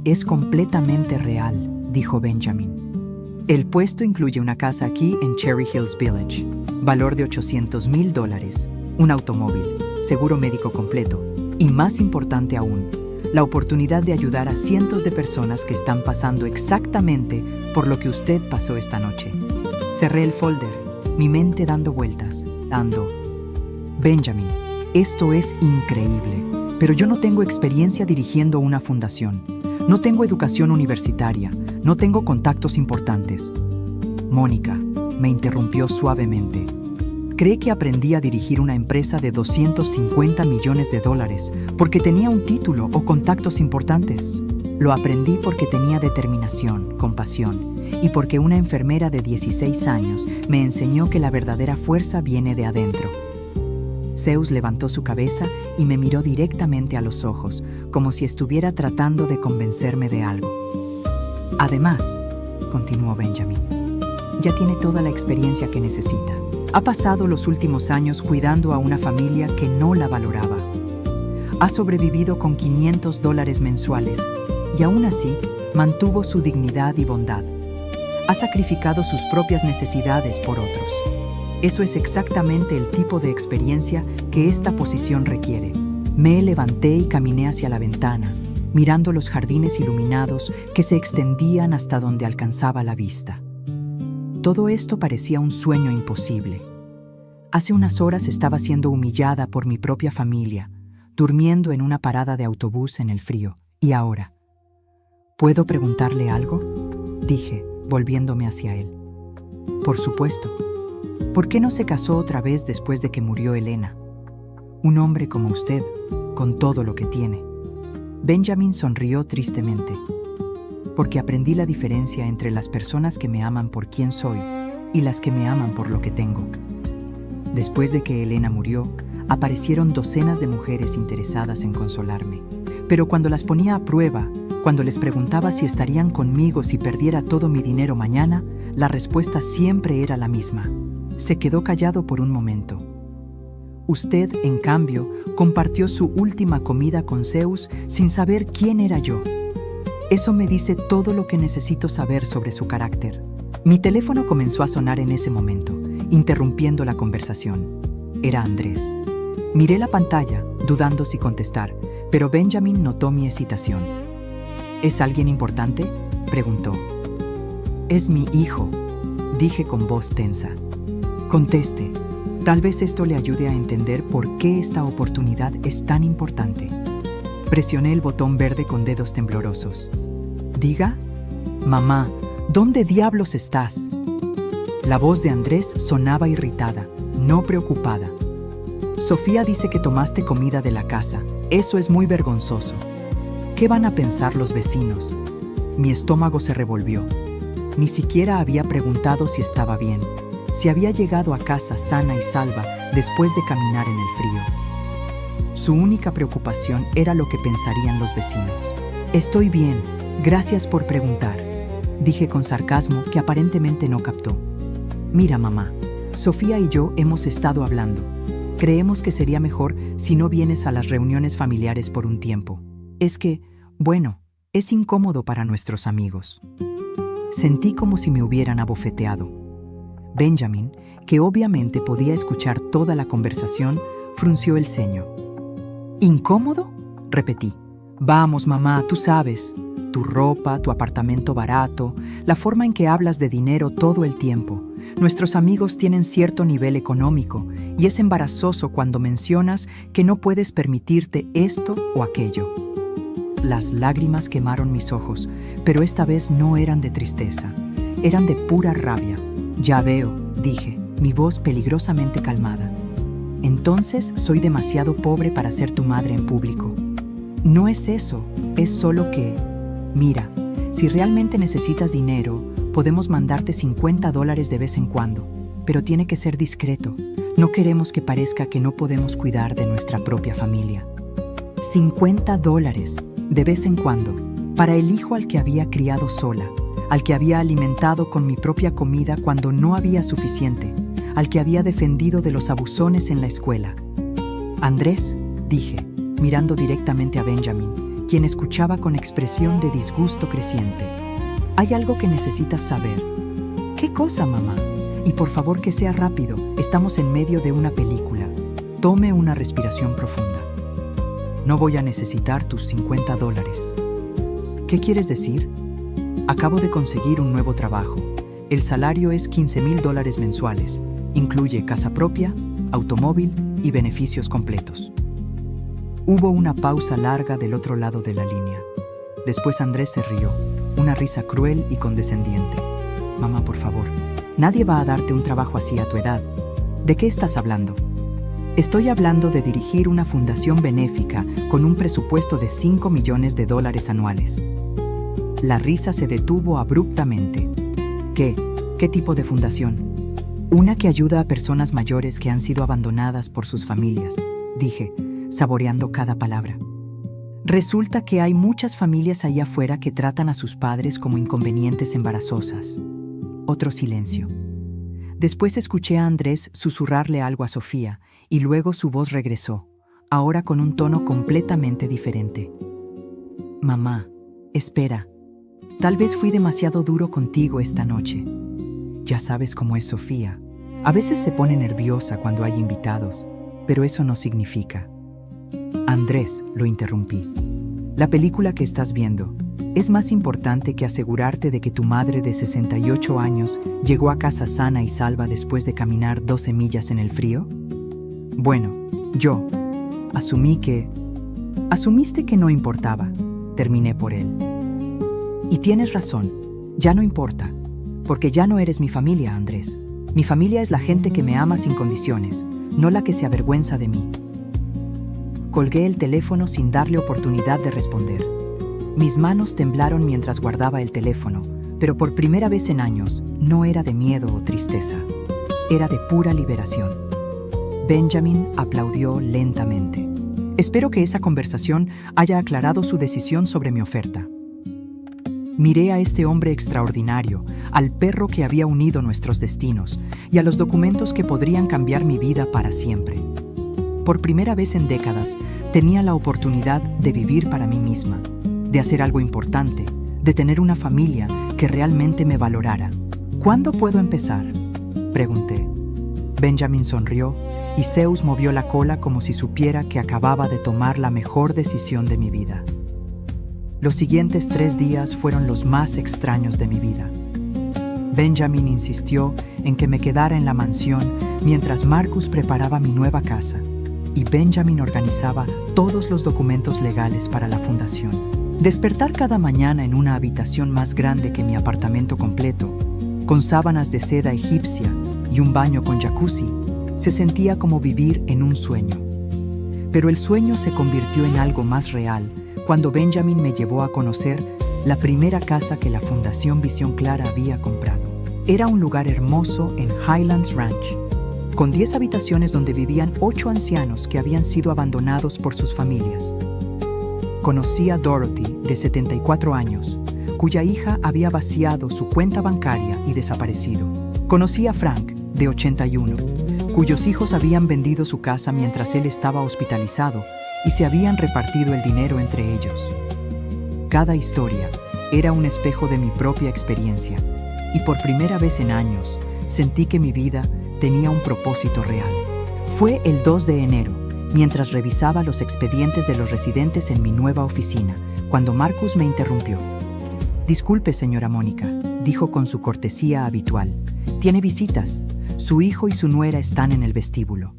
Es completamente real, dijo Benjamin. El puesto incluye una casa aquí en Cherry Hills Village, valor de $800,000, un automóvil, seguro médico completo, y más importante aún, la oportunidad de ayudar a cientos de personas que están pasando exactamente por lo que usted pasó esta noche. Cerré el folder, mi mente dando vueltas, Benjamin, esto es increíble, pero yo no tengo experiencia dirigiendo una fundación. No tengo educación universitaria, no tengo contactos importantes. Mónica me interrumpió suavemente. ¿Cree que aprendí a dirigir una empresa de $250 millones porque tenía un título o contactos importantes? Lo aprendí porque tenía determinación, compasión, y porque una enfermera de 16 años me enseñó que la verdadera fuerza viene de adentro. Zeus levantó su cabeza y me miró directamente a los ojos, como si estuviera tratando de convencerme de algo. Además, continuó Benjamin, ya tiene toda la experiencia que necesita. Ha pasado los últimos años cuidando a una familia que no la valoraba. Ha sobrevivido con $500 mensuales y aún así mantuvo su dignidad y bondad. Ha sacrificado sus propias necesidades por otros. Eso es exactamente el tipo de experiencia que esta posición requiere. Me levanté y caminé hacia la ventana, mirando los jardines iluminados que se extendían hasta donde alcanzaba la vista. Todo esto parecía un sueño imposible. Hace unas horas estaba siendo humillada por mi propia familia, durmiendo en una parada de autobús en el frío. Y ahora, ¿puedo preguntarle algo?, dije, volviéndome hacia él. Por supuesto. ¿Por qué no se casó otra vez después de que murió Elena? Un hombre como usted, con todo lo que tiene. Benjamin sonrió tristemente. Porque aprendí la diferencia entre las personas que me aman por quien soy y las que me aman por lo que tengo. Después de que Elena murió, aparecieron docenas de mujeres interesadas en consolarme. Pero cuando las ponía a prueba, cuando les preguntaba si estarían conmigo si perdiera todo mi dinero mañana, la respuesta siempre era la misma. Se quedó callado por un momento. Usted, en cambio, compartió su última comida con Zeus sin saber quién era yo. Eso me dice todo lo que necesito saber sobre su carácter. Mi teléfono comenzó a sonar en ese momento, interrumpiendo la conversación. Era Andrés. Miré la pantalla, dudando si contestar, pero Benjamin notó mi hesitación. ¿Es alguien importante?, preguntó. Es mi hijo, dije con voz tensa. Conteste. Tal vez esto le ayude a entender por qué esta oportunidad es tan importante. Presioné el botón verde con dedos temblorosos. Diga. Mamá, ¿dónde diablos estás? La voz de Andrés sonaba irritada, no preocupada. Sofía dice que tomaste comida de la casa. Eso es muy vergonzoso. ¿Qué van a pensar los vecinos? Mi estómago se revolvió. Ni siquiera había preguntado si estaba bien, si había llegado a casa sana y salva después de caminar en el frío. Su única preocupación era lo que pensarían los vecinos. Estoy bien, gracias por preguntar, dije con sarcasmo que aparentemente no captó. Mira, mamá, Sofía y yo hemos estado hablando. Creemos que sería mejor si no vienes a las reuniones familiares por un tiempo. Es que, bueno, es incómodo para nuestros amigos. Sentí como si me hubieran abofeteado. Benjamin, que obviamente podía escuchar toda la conversación, frunció el ceño. ¿Incómodo?, repetí. Vamos, mamá, tú sabes. Tu ropa, tu apartamento barato, la forma en que hablas de dinero todo el tiempo. Nuestros amigos tienen cierto nivel económico y es embarazoso cuando mencionas que no puedes permitirte esto o aquello. Las lágrimas quemaron mis ojos, pero esta vez no eran de tristeza, eran de pura rabia. Ya veo, dije, mi voz peligrosamente calmada. Entonces soy demasiado pobre para ser tu madre en público. No es eso, es solo que... Mira, si realmente necesitas dinero, podemos mandarte $50 de vez en cuando, pero tiene que ser discreto. No queremos que parezca que no podemos cuidar de nuestra propia familia. $50 de vez en cuando, para el hijo al que había criado sola, al que había alimentado con mi propia comida cuando no había suficiente, al que había defendido de los abusones en la escuela. Andrés, dije, mirando directamente a Benjamin, quien escuchaba con expresión de disgusto creciente. Hay algo que necesitas saber. ¿Qué cosa, mamá? Y por favor que sea rápido, estamos en medio de una película. Tome una respiración profunda. No voy a necesitar tus $50. ¿Qué quieres decir? Acabo de conseguir un nuevo trabajo. El salario es $15,000 mensuales. Incluye casa propia, automóvil y beneficios completos. Hubo una pausa larga del otro lado de la línea. Después Andrés se rió, una risa cruel y condescendiente. Mamá, por favor, nadie va a darte un trabajo así a tu edad. ¿De qué estás hablando? Estoy hablando de dirigir una fundación benéfica con un presupuesto de $5 millones anuales. La risa se detuvo abruptamente. ¿Qué? ¿Qué tipo de fundación? Una que ayuda a personas mayores que han sido abandonadas por sus familias, dije, saboreando cada palabra. Resulta que hay muchas familias allá afuera que tratan a sus padres como inconvenientes embarazosas. Otro silencio. Después escuché a Andrés susurrarle algo a Sofía y luego su voz regresó, ahora con un tono completamente diferente. Mamá, espera. Tal vez fui demasiado duro contigo esta noche. Ya sabes cómo es Sofía. A veces se pone nerviosa cuando hay invitados, pero eso no significa. Andrés, lo interrumpí. La película que estás viendo es más importante que asegurarte de que tu madre de 68 años llegó a casa sana y salva después de caminar 12 millas en el frío. Bueno, yo asumiste que no importaba. Terminé por él. Y tienes razón, ya no importa, porque ya no eres mi familia, Andrés. Mi familia es la gente que me ama sin condiciones, no la que se avergüenza de mí. Colgué el teléfono sin darle oportunidad de responder. Mis manos temblaron mientras guardaba el teléfono, pero por primera vez en años no era de miedo o tristeza. Era de pura liberación. Benjamin aplaudió lentamente. Espero que esa conversación haya aclarado su decisión sobre mi oferta. Miré a este hombre extraordinario, al perro que había unido nuestros destinos y a los documentos que podrían cambiar mi vida para siempre. Por primera vez en décadas, tenía la oportunidad de vivir para mí misma, de hacer algo importante, de tener una familia que realmente me valorara. ¿Cuándo puedo empezar?, pregunté. Benjamin sonrió y Zeus movió la cola como si supiera que acababa de tomar la mejor decisión de mi vida. Los siguientes 3 días fueron los más extraños de mi vida. Benjamin insistió en que me quedara en la mansión mientras Marcus preparaba mi nueva casa y Benjamin organizaba todos los documentos legales para la fundación. Despertar cada mañana en una habitación más grande que mi apartamento completo, con sábanas de seda egipcia y un baño con jacuzzi, se sentía como vivir en un sueño. Pero el sueño se convirtió en algo más real cuando Benjamin me llevó a conocer la primera casa que la Fundación Visión Clara había comprado. Era un lugar hermoso en Highlands Ranch, con 10 habitaciones donde vivían 8 ancianos que habían sido abandonados por sus familias. Conocí a Dorothy, de 74 años, cuya hija había vaciado su cuenta bancaria y desaparecido. Conocí a Frank, de 81, cuyos hijos habían vendido su casa mientras él estaba hospitalizado y se habían repartido el dinero entre ellos. Cada historia era un espejo de mi propia experiencia, y por primera vez en años sentí que mi vida tenía un propósito real. Fue el 2 de enero, mientras revisaba los expedientes de los residentes en mi nueva oficina, cuando Marcus me interrumpió. «Disculpe, señora Mónica», dijo con su cortesía habitual. «Tiene visitas. Su hijo y su nuera están en el vestíbulo».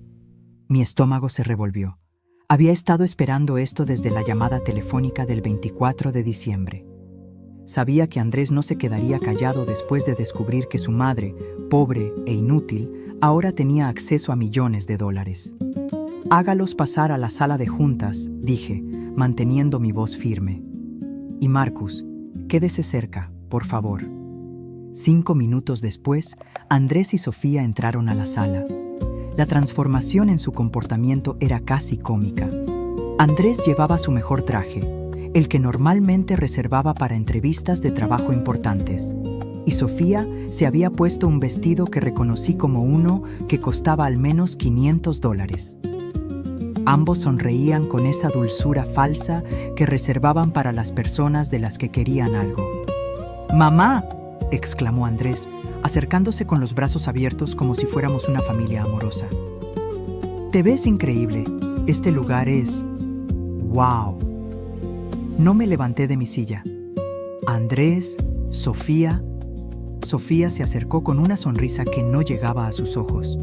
Mi estómago se revolvió. Había estado esperando esto desde la llamada telefónica del 24 de diciembre. Sabía que Andrés no se quedaría callado después de descubrir que su madre, pobre e inútil, ahora tenía acceso a millones de dólares. «Hágalos pasar a la sala de juntas», dije, manteniendo mi voz firme. «Y Marcus, quédese cerca, por favor». 5 minutos después, Andrés y Sofía entraron a la sala. La transformación en su comportamiento era casi cómica. Andrés llevaba su mejor traje, el que normalmente reservaba para entrevistas de trabajo importantes. Y Sofía se había puesto un vestido que reconocí como uno que costaba al menos $500. Ambos sonreían con esa dulzura falsa que reservaban para las personas de las que querían algo. ¡Mamá!, exclamó Andrés, acercándose con los brazos abiertos como si fuéramos una familia amorosa. Te ves increíble. Este lugar es... ¡Wow! No me levanté de mi silla. Andrés, Sofía... Sofía se acercó con una sonrisa que no llegaba a sus ojos.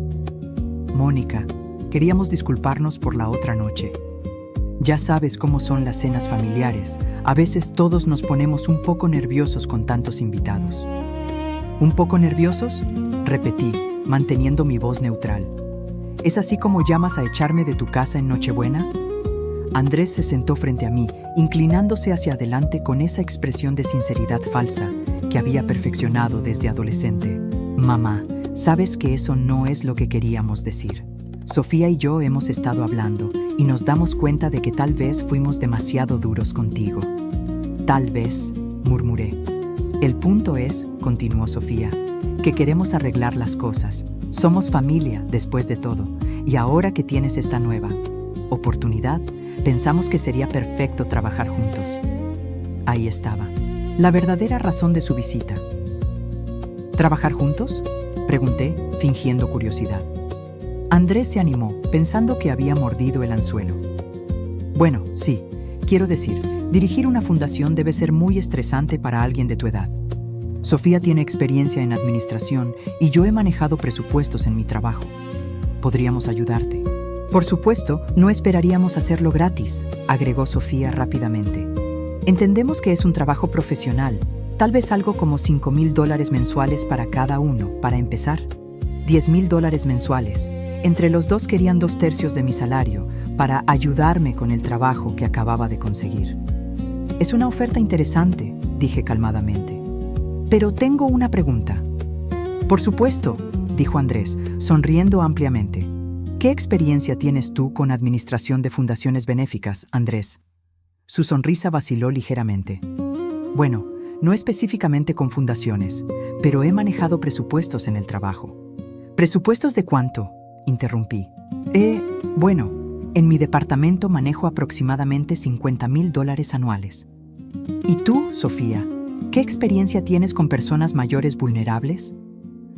Mónica, queríamos disculparnos por la otra noche. Ya sabes cómo son las cenas familiares. A veces todos nos ponemos un poco nerviosos con tantos invitados. ¿Un poco nerviosos?, repetí, manteniendo mi voz neutral. ¿Es así como llamas a echarme de tu casa en Nochebuena? Andrés se sentó frente a mí, inclinándose hacia adelante con esa expresión de sinceridad falsa que había perfeccionado desde adolescente. Mamá, sabes que eso no es lo que queríamos decir. Sofía y yo hemos estado hablando y nos damos cuenta de que tal vez fuimos demasiado duros contigo. Tal vez, murmuré. El punto es, continuó Sofía, que queremos arreglar las cosas. Somos familia, después de todo, y ahora que tienes esta nueva oportunidad, pensamos que sería perfecto trabajar juntos. Ahí estaba, la verdadera razón de su visita. ¿Trabajar juntos?, pregunté, fingiendo curiosidad. Andrés se animó, pensando que había mordido el anzuelo. Bueno, sí, quiero decir, dirigir una fundación debe ser muy estresante para alguien de tu edad. Sofía tiene experiencia en administración y yo he manejado presupuestos en mi trabajo. Podríamos ayudarte. Por supuesto, no esperaríamos hacerlo gratis, agregó Sofía rápidamente. Entendemos que es un trabajo profesional, tal vez algo como $5,000 mensuales para cada uno, para empezar. $10,000 mensuales. Entre los dos querían 2/3 de mi salario para ayudarme con el trabajo que acababa de conseguir. Es una oferta interesante, dije calmadamente. Pero tengo una pregunta. Por supuesto, dijo Andrés, sonriendo ampliamente. ¿Qué experiencia tienes tú con administración de fundaciones benéficas, Andrés? Su sonrisa vaciló ligeramente. Bueno, no específicamente con fundaciones, pero he manejado presupuestos en el trabajo. ¿Presupuestos de cuánto?, interrumpí. Bueno, en mi departamento manejo aproximadamente $50,000 anuales. ¿Y tú, Sofía, qué experiencia tienes con personas mayores vulnerables?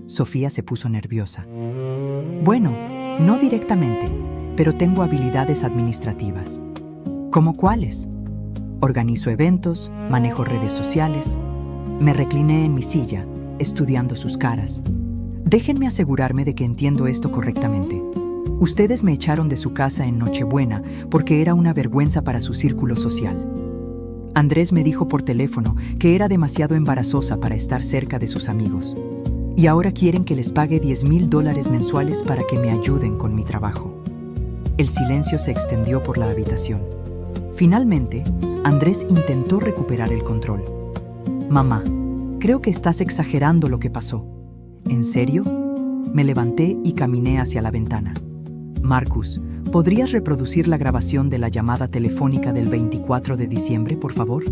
Sofía se puso nerviosa. Bueno, no directamente, pero tengo habilidades administrativas. ¿Cómo cuáles? Organizo eventos, manejo redes sociales. Me recliné en mi silla, estudiando sus caras. Déjenme asegurarme de que entiendo esto correctamente. Ustedes me echaron de su casa en Nochebuena porque era una vergüenza para su círculo social. Andrés me dijo por teléfono que era demasiado embarazosa para estar cerca de sus amigos. Y ahora quieren que les pague $10,000 mensuales para que me ayuden con mi trabajo. El silencio se extendió por la habitación. Finalmente, Andrés intentó recuperar el control. Mamá, creo que estás exagerando lo que pasó. ¿En serio? Me levanté y caminé hacia la ventana. Marcus, ¿podrías reproducir la grabación de la llamada telefónica del 24 de diciembre, por favor?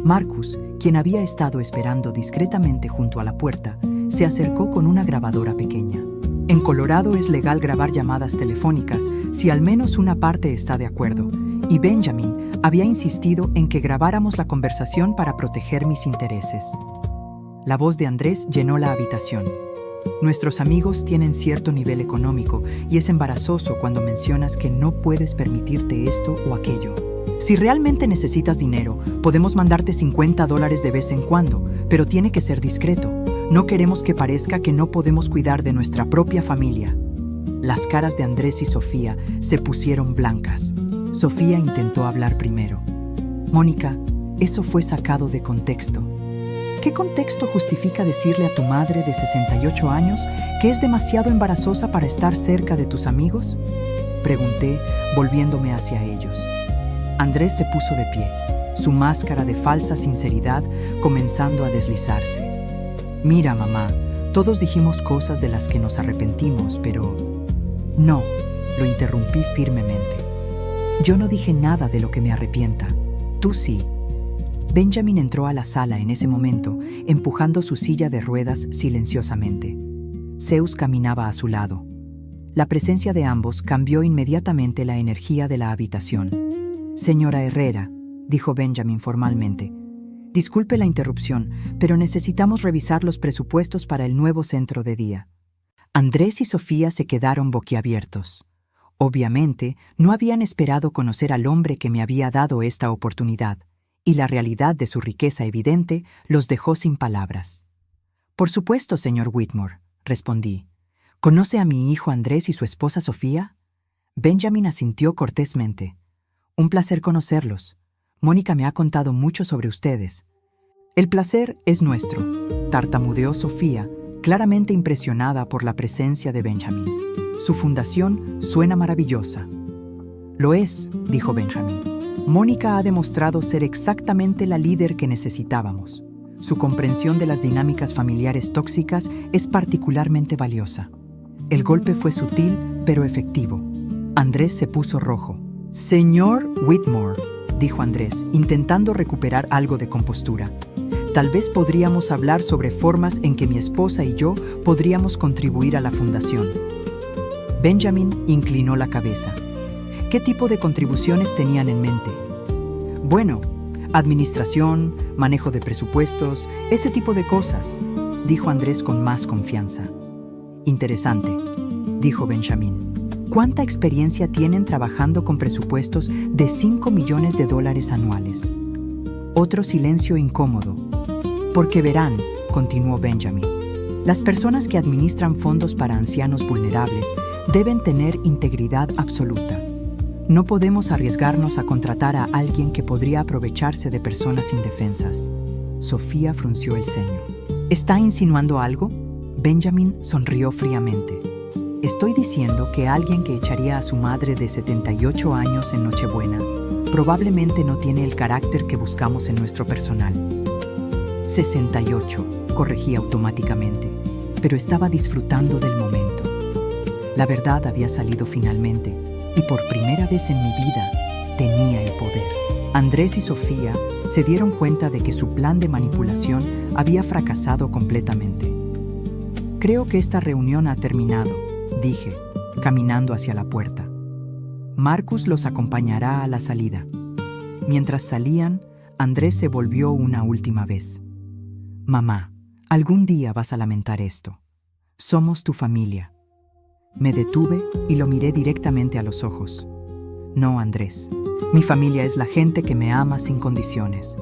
Marcus, quien había estado esperando discretamente junto a la puerta, se acercó con una grabadora pequeña. En Colorado es legal grabar llamadas telefónicas si al menos una parte está de acuerdo, y Benjamin había insistido en que grabáramos la conversación para proteger mis intereses. La voz de Andrés llenó la habitación. Nuestros amigos tienen cierto nivel económico y es embarazoso cuando mencionas que no puedes permitirte esto o aquello. Si realmente necesitas dinero, podemos mandarte $50 de vez en cuando, pero tiene que ser discreto. No queremos que parezca que no podemos cuidar de nuestra propia familia. Las caras de Andrés y Sofía se pusieron blancas. Sofía intentó hablar primero. Mónica, eso fue sacado de contexto. ¿Qué contexto justifica decirle a tu madre de 68 años que es demasiado embarazosa para estar cerca de tus amigos? Pregunté, volviéndome hacia ellos. Andrés se puso de pie, su máscara de falsa sinceridad comenzando a deslizarse. Mira, mamá, todos dijimos cosas de las que nos arrepentimos, pero... No, lo interrumpí firmemente. Yo no dije nada de lo que me arrepienta. Tú sí. Benjamin entró a la sala en ese momento, empujando su silla de ruedas silenciosamente. Zeus caminaba a su lado. La presencia de ambos cambió inmediatamente la energía de la habitación. «Señora Herrera», dijo Benjamin formalmente, «disculpe la interrupción, pero necesitamos revisar los presupuestos para el nuevo centro de día». Andrés y Sofía se quedaron boquiabiertos. Obviamente, no habían esperado conocer al hombre que me había dado esta oportunidad, y la realidad de su riqueza evidente los dejó sin palabras. «Por supuesto, señor Whitmore», respondí. «¿Conoce a mi hijo Andrés y su esposa Sofía?» Benjamin asintió cortésmente. «Un placer conocerlos. Mónica me ha contado mucho sobre ustedes». «El placer es nuestro», tartamudeó Sofía, claramente impresionada por la presencia de Benjamin. «Su fundación suena maravillosa». «Lo es», dijo Benjamin. «Mónica ha demostrado ser exactamente la líder que necesitábamos. Su comprensión de las dinámicas familiares tóxicas es particularmente valiosa». El golpe fue sutil, pero efectivo. Andrés se puso rojo. «Señor Whitmore», dijo Andrés, intentando recuperar algo de compostura, «tal vez podríamos hablar sobre formas en que mi esposa y yo podríamos contribuir a la fundación». Benjamin inclinó la cabeza. ¿Qué tipo de contribuciones tenían en mente? «Bueno, administración, manejo de presupuestos, ese tipo de cosas», dijo Andrés con más confianza. «Interesante», dijo Benjamin. «¿Cuánta experiencia tienen trabajando con presupuestos de $5 millones anuales?» Otro silencio incómodo. «Porque verán», continuó Benjamin, «las personas que administran fondos para ancianos vulnerables deben tener integridad absoluta. No podemos arriesgarnos a contratar a alguien que podría aprovecharse de personas indefensas». Sofía frunció el ceño. «¿Está insinuando algo?» Benjamin sonrió fríamente. «Estoy diciendo que alguien que echaría a su madre de 78 años en Nochebuena probablemente no tiene el carácter que buscamos en nuestro personal». 68, corregí automáticamente, pero estaba disfrutando del momento. La verdad había salido finalmente, y por primera vez en mi vida tenía el poder. Andrés y Sofía se dieron cuenta de que su plan de manipulación había fracasado completamente. «Creo que esta reunión ha terminado», dije, caminando hacia la puerta. «Marcus los acompañará a la salida». Mientras salían, Andrés se volvió una última vez. «Mamá, algún día vas a lamentar esto. Somos tu familia». Me detuve y lo miré directamente a los ojos. «No, Andrés. Mi familia es la gente que me ama sin condiciones.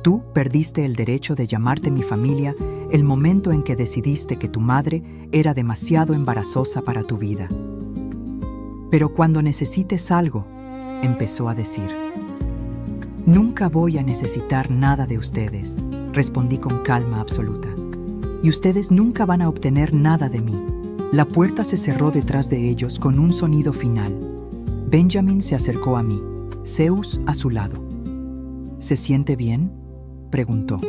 Tú perdiste el derecho de llamarte mi familia el momento en que decidiste que tu madre era demasiado embarazosa para tu vida. Pero cuando necesites algo», empezó a decir. «Nunca voy a necesitar nada de ustedes», respondí con calma absoluta. «Y ustedes nunca van a obtener nada de mí». La puerta se cerró detrás de ellos con un sonido final. Benjamin se acercó a mí, Zeus a su lado. «¿Se siente bien?», preguntó.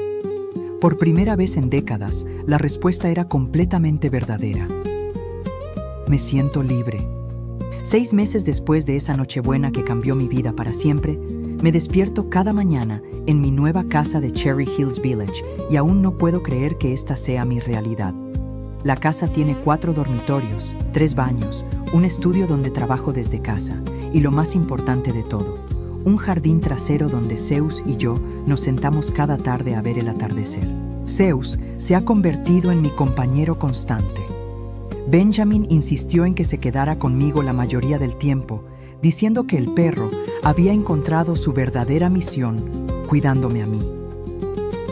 Por primera vez en décadas, la respuesta era completamente verdadera. «Me siento libre». 6 meses después de esa Nochebuena que cambió mi vida para siempre, me despierto cada mañana en mi nueva casa de Cherry Hills Village y aún no puedo creer que esta sea mi realidad. La casa tiene 4 dormitorios, 3 baños, un estudio donde trabajo desde casa y lo más importante de todo, un jardín trasero donde Zeus y yo nos sentamos cada tarde a ver el atardecer. Zeus se ha convertido en mi compañero constante. Benjamin insistió en que se quedara conmigo la mayoría del tiempo, diciendo que el perro había encontrado su verdadera misión cuidándome a mí.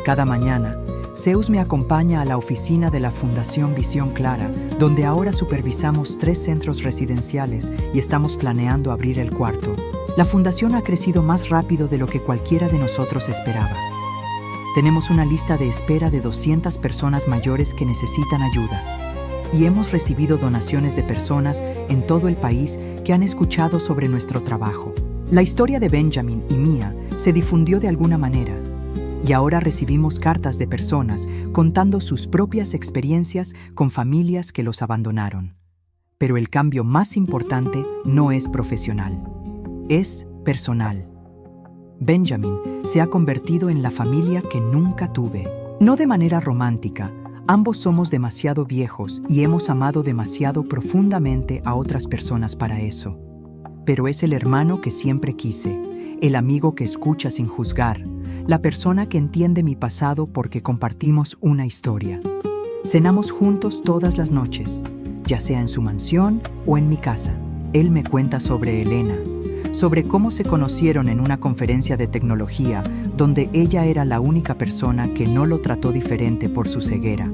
Cada mañana, Zeus me acompaña a la oficina de la Fundación Visión Clara, donde ahora supervisamos 3 centros residenciales y estamos planeando abrir el 4. La fundación ha crecido más rápido de lo que cualquiera de nosotros esperaba. Tenemos una lista de espera de 200 personas mayores que necesitan ayuda. Y hemos recibido donaciones de personas en todo el país que han escuchado sobre nuestro trabajo. La historia de Benjamin y mía se difundió de alguna manera. Y ahora recibimos cartas de personas contando sus propias experiencias con familias que los abandonaron. Pero el cambio más importante no es profesional, es personal. Benjamin se ha convertido en la familia que nunca tuve. No de manera romántica, ambos somos demasiado viejos y hemos amado demasiado profundamente a otras personas para eso. Pero es el hermano que siempre quise, el amigo que escucha sin juzgar, la persona que entiende mi pasado porque compartimos una historia. Cenamos juntos todas las noches, ya sea en su mansión o en mi casa. Él me cuenta sobre Elena, sobre cómo se conocieron en una conferencia de tecnología donde ella era la única persona que no lo trató diferente por su ceguera.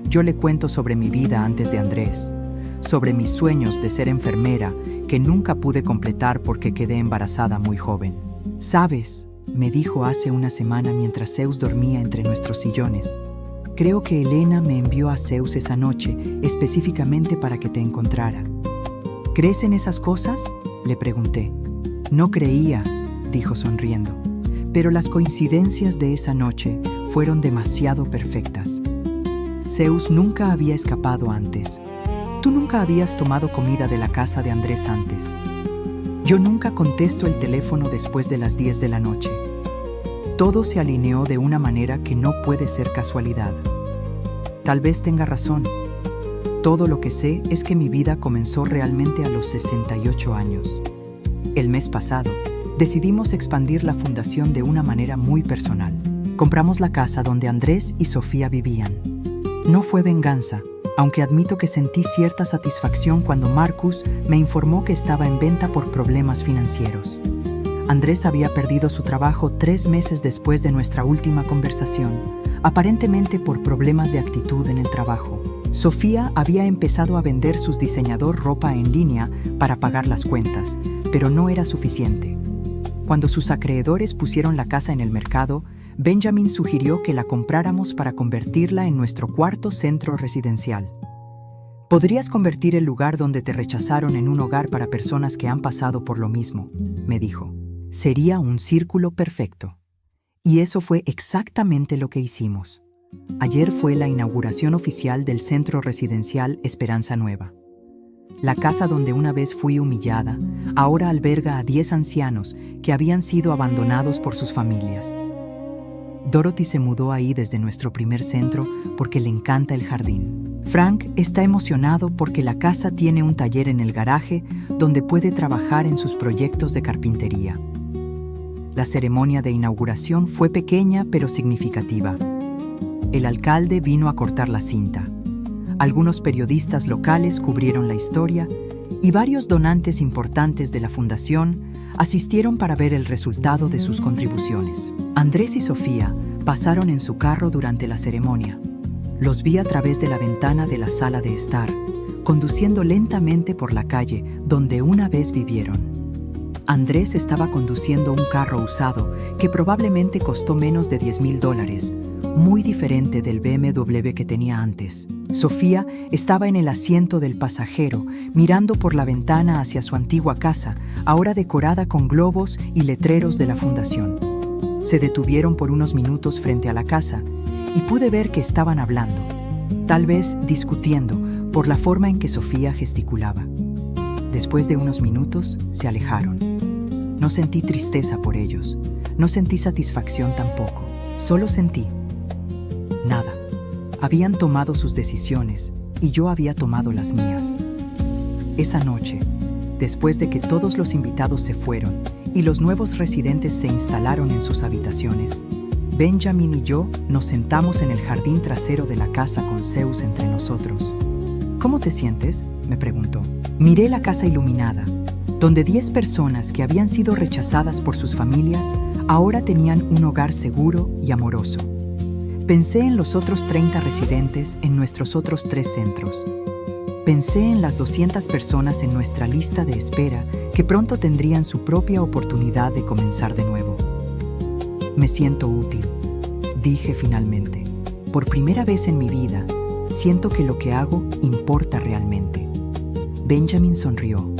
Yo le cuento sobre mi vida antes de Andrés, sobre mis sueños de ser enfermera que nunca pude completar porque quedé embarazada muy joven. «¿Sabes?», me dijo hace una semana mientras Zeus dormía entre nuestros sillones. «Creo que Elena me envió a Zeus esa noche específicamente para que te encontrara». «¿Crees en esas cosas?», le pregunté. «No creía», dijo sonriendo, «pero las coincidencias de esa noche fueron demasiado perfectas». Zeus nunca había escapado antes. Tú nunca habías tomado comida de la casa de Andrés antes. Yo nunca contesto el teléfono después de las 10 de la noche. Todo se alineó de una manera que no puede ser casualidad. Tal vez tenga razón. Todo lo que sé es que mi vida comenzó realmente a los 68 años. El mes pasado, decidimos expandir la fundación de una manera muy personal. Compramos la casa donde Andrés y Sofía vivían. No fue venganza, aunque admito que sentí cierta satisfacción cuando Marcus me informó que estaba en venta por problemas financieros. Andrés había perdido su trabajo 3 meses después de nuestra última conversación, aparentemente por problemas de actitud en el trabajo. Sofía había empezado a vender sus diseñador ropa en línea para pagar las cuentas, pero no era suficiente. Cuando sus acreedores pusieron la casa en el mercado, Benjamin sugirió que la compráramos para convertirla en nuestro cuarto centro residencial. «Podrías convertir el lugar donde te rechazaron en un hogar para personas que han pasado por lo mismo», me dijo. «Sería un círculo perfecto». Y eso fue exactamente lo que hicimos. Ayer fue la inauguración oficial del centro residencial Esperanza Nueva. La casa donde una vez fui humillada, ahora alberga a 10 ancianos que habían sido abandonados por sus familias. Dorothy se mudó ahí desde nuestro primer centro porque le encanta el jardín. Frank está emocionado porque la casa tiene un taller en el garaje donde puede trabajar en sus proyectos de carpintería. La ceremonia de inauguración fue pequeña pero significativa. El alcalde vino a cortar la cinta. Algunos periodistas locales cubrieron la historia y varios donantes importantes de la fundación asistieron para ver el resultado de sus contribuciones. Andrés y Sofía pasaron en su carro durante la ceremonia. Los vi a través de la ventana de la sala de estar, conduciendo lentamente por la calle donde una vez vivieron. Andrés estaba conduciendo un carro usado que probablemente costó menos de $10,000, muy diferente del BMW que tenía antes. Sofía estaba en el asiento del pasajero, mirando por la ventana hacia su antigua casa, ahora decorada con globos y letreros de la fundación. Se detuvieron por unos minutos frente a la casa y pude ver que estaban hablando, tal vez discutiendo por la forma en que Sofía gesticulaba. Después de unos minutos, se alejaron. No sentí tristeza por ellos, no sentí satisfacción tampoco, solo sentí nada. Habían tomado sus decisiones y yo había tomado las mías. Esa noche, después de que todos los invitados se fueron y los nuevos residentes se instalaron en sus habitaciones, Benjamin y yo nos sentamos en el jardín trasero de la casa con Zeus entre nosotros. «¿Cómo te sientes?», me preguntó. Miré la casa iluminada, donde 10 personas que habían sido rechazadas por sus familias ahora tenían un hogar seguro y amoroso. Pensé en los otros 30 residentes en nuestros otros 3 centros. Pensé en las 200 personas en nuestra lista de espera que pronto tendrían su propia oportunidad de comenzar de nuevo. «Me siento útil», dije finalmente. «Por primera vez en mi vida, siento que lo que hago importa realmente». Benjamin sonrió.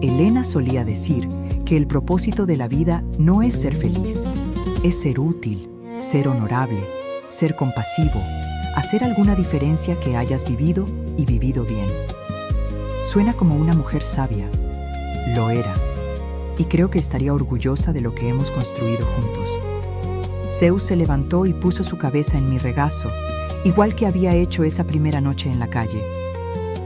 Elena solía decir que el propósito de la vida no es ser feliz, es ser útil, ser honorable, ser compasivo, hacer alguna diferencia que hayas vivido y vivido bien. Suena como una mujer sabia. Lo era. y creo que estaría orgullosa de lo que hemos construido juntos. Zeus se levantó y puso su cabeza en mi regazo, igual que había hecho esa primera noche en la calle.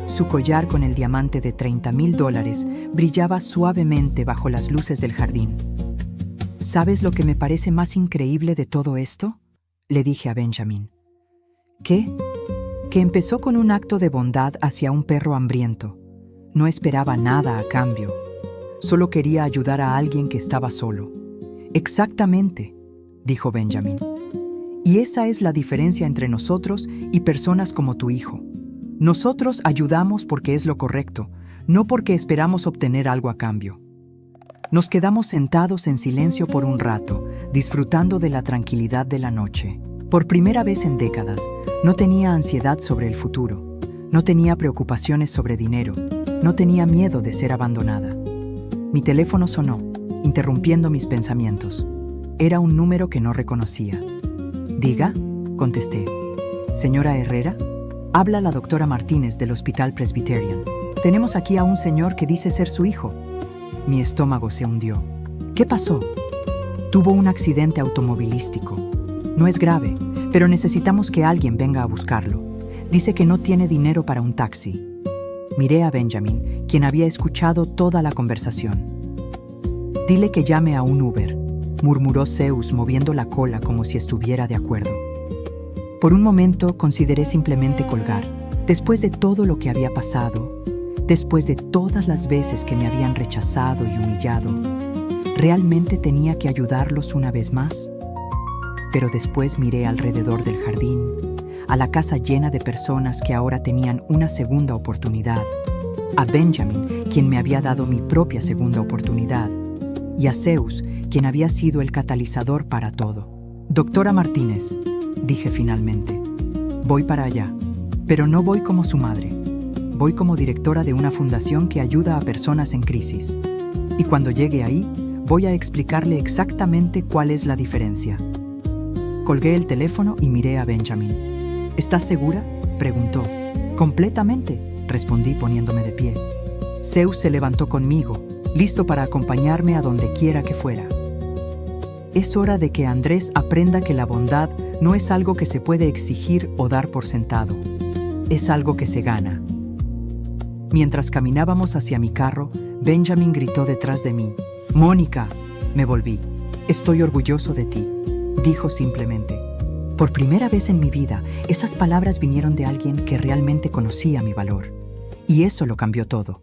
Su collar con el diamante de $30,000 brillaba suavemente bajo las luces del jardín. ¿Sabes lo que me parece más increíble de todo esto?, le dije a Benjamin. ¿Qué? Que empezó con un acto de bondad hacia un perro hambriento. No esperaba nada a cambio. Solo quería ayudar a alguien que estaba solo. Exactamente, dijo Benjamin. Y esa es la diferencia entre nosotros y personas como tu hijo. Nosotros ayudamos porque es lo correcto, no porque esperamos obtener algo a cambio. Nos quedamos sentados en silencio por un rato, disfrutando de la tranquilidad de la noche. Por primera vez en décadas, no tenía ansiedad sobre el futuro, no tenía preocupaciones sobre dinero, no tenía miedo de ser abandonada. Mi teléfono sonó, interrumpiendo mis pensamientos. Era un número que no reconocía. «Diga», contesté. «Señora Herrera, habla la doctora Martínez del Hospital Presbyterian. Tenemos aquí a un señor que dice ser su hijo». Mi estómago se hundió. «¿Qué pasó?» «Tuvo un accidente automovilístico. No es grave, pero necesitamos que alguien venga a buscarlo. Dice que no tiene dinero para un taxi». Miré a Benjamin, quien había escuchado toda la conversación. «Dile que llame a un Uber», murmuró Zeus moviendo la cola como si estuviera de acuerdo. Por un momento consideré simplemente colgar. Después de todo lo que había pasado, después de todas las veces que me habían rechazado y humillado, ¿realmente tenía que ayudarlos una vez más? Pero después miré alrededor del jardín, a la casa llena de personas que ahora tenían una segunda oportunidad, a Benjamin, quien me había dado mi propia segunda oportunidad, y a Zeus, quien había sido el catalizador para todo. «Doctora Martínez», dije finalmente, «voy para allá, pero no voy como su madre. Voy como directora de una fundación que ayuda a personas en crisis. Y cuando llegue ahí, voy a explicarle exactamente cuál es la diferencia». Colgué el teléfono y miré a Benjamin. «¿Estás segura?», preguntó. «Completamente», respondí poniéndome de pie. Zeus se levantó conmigo, listo para acompañarme a donde quiera que fuera. Es hora de que Andrés aprenda que la bondad no es algo que se puede exigir o dar por sentado. Es algo que se gana. Mientras caminábamos hacia mi carro, Benjamin gritó detrás de mí. «Mónica», me volví. «Estoy orgulloso de ti», dijo simplemente. Por primera vez en mi vida, esas palabras vinieron de alguien que realmente conocía mi valor. Y eso lo cambió todo.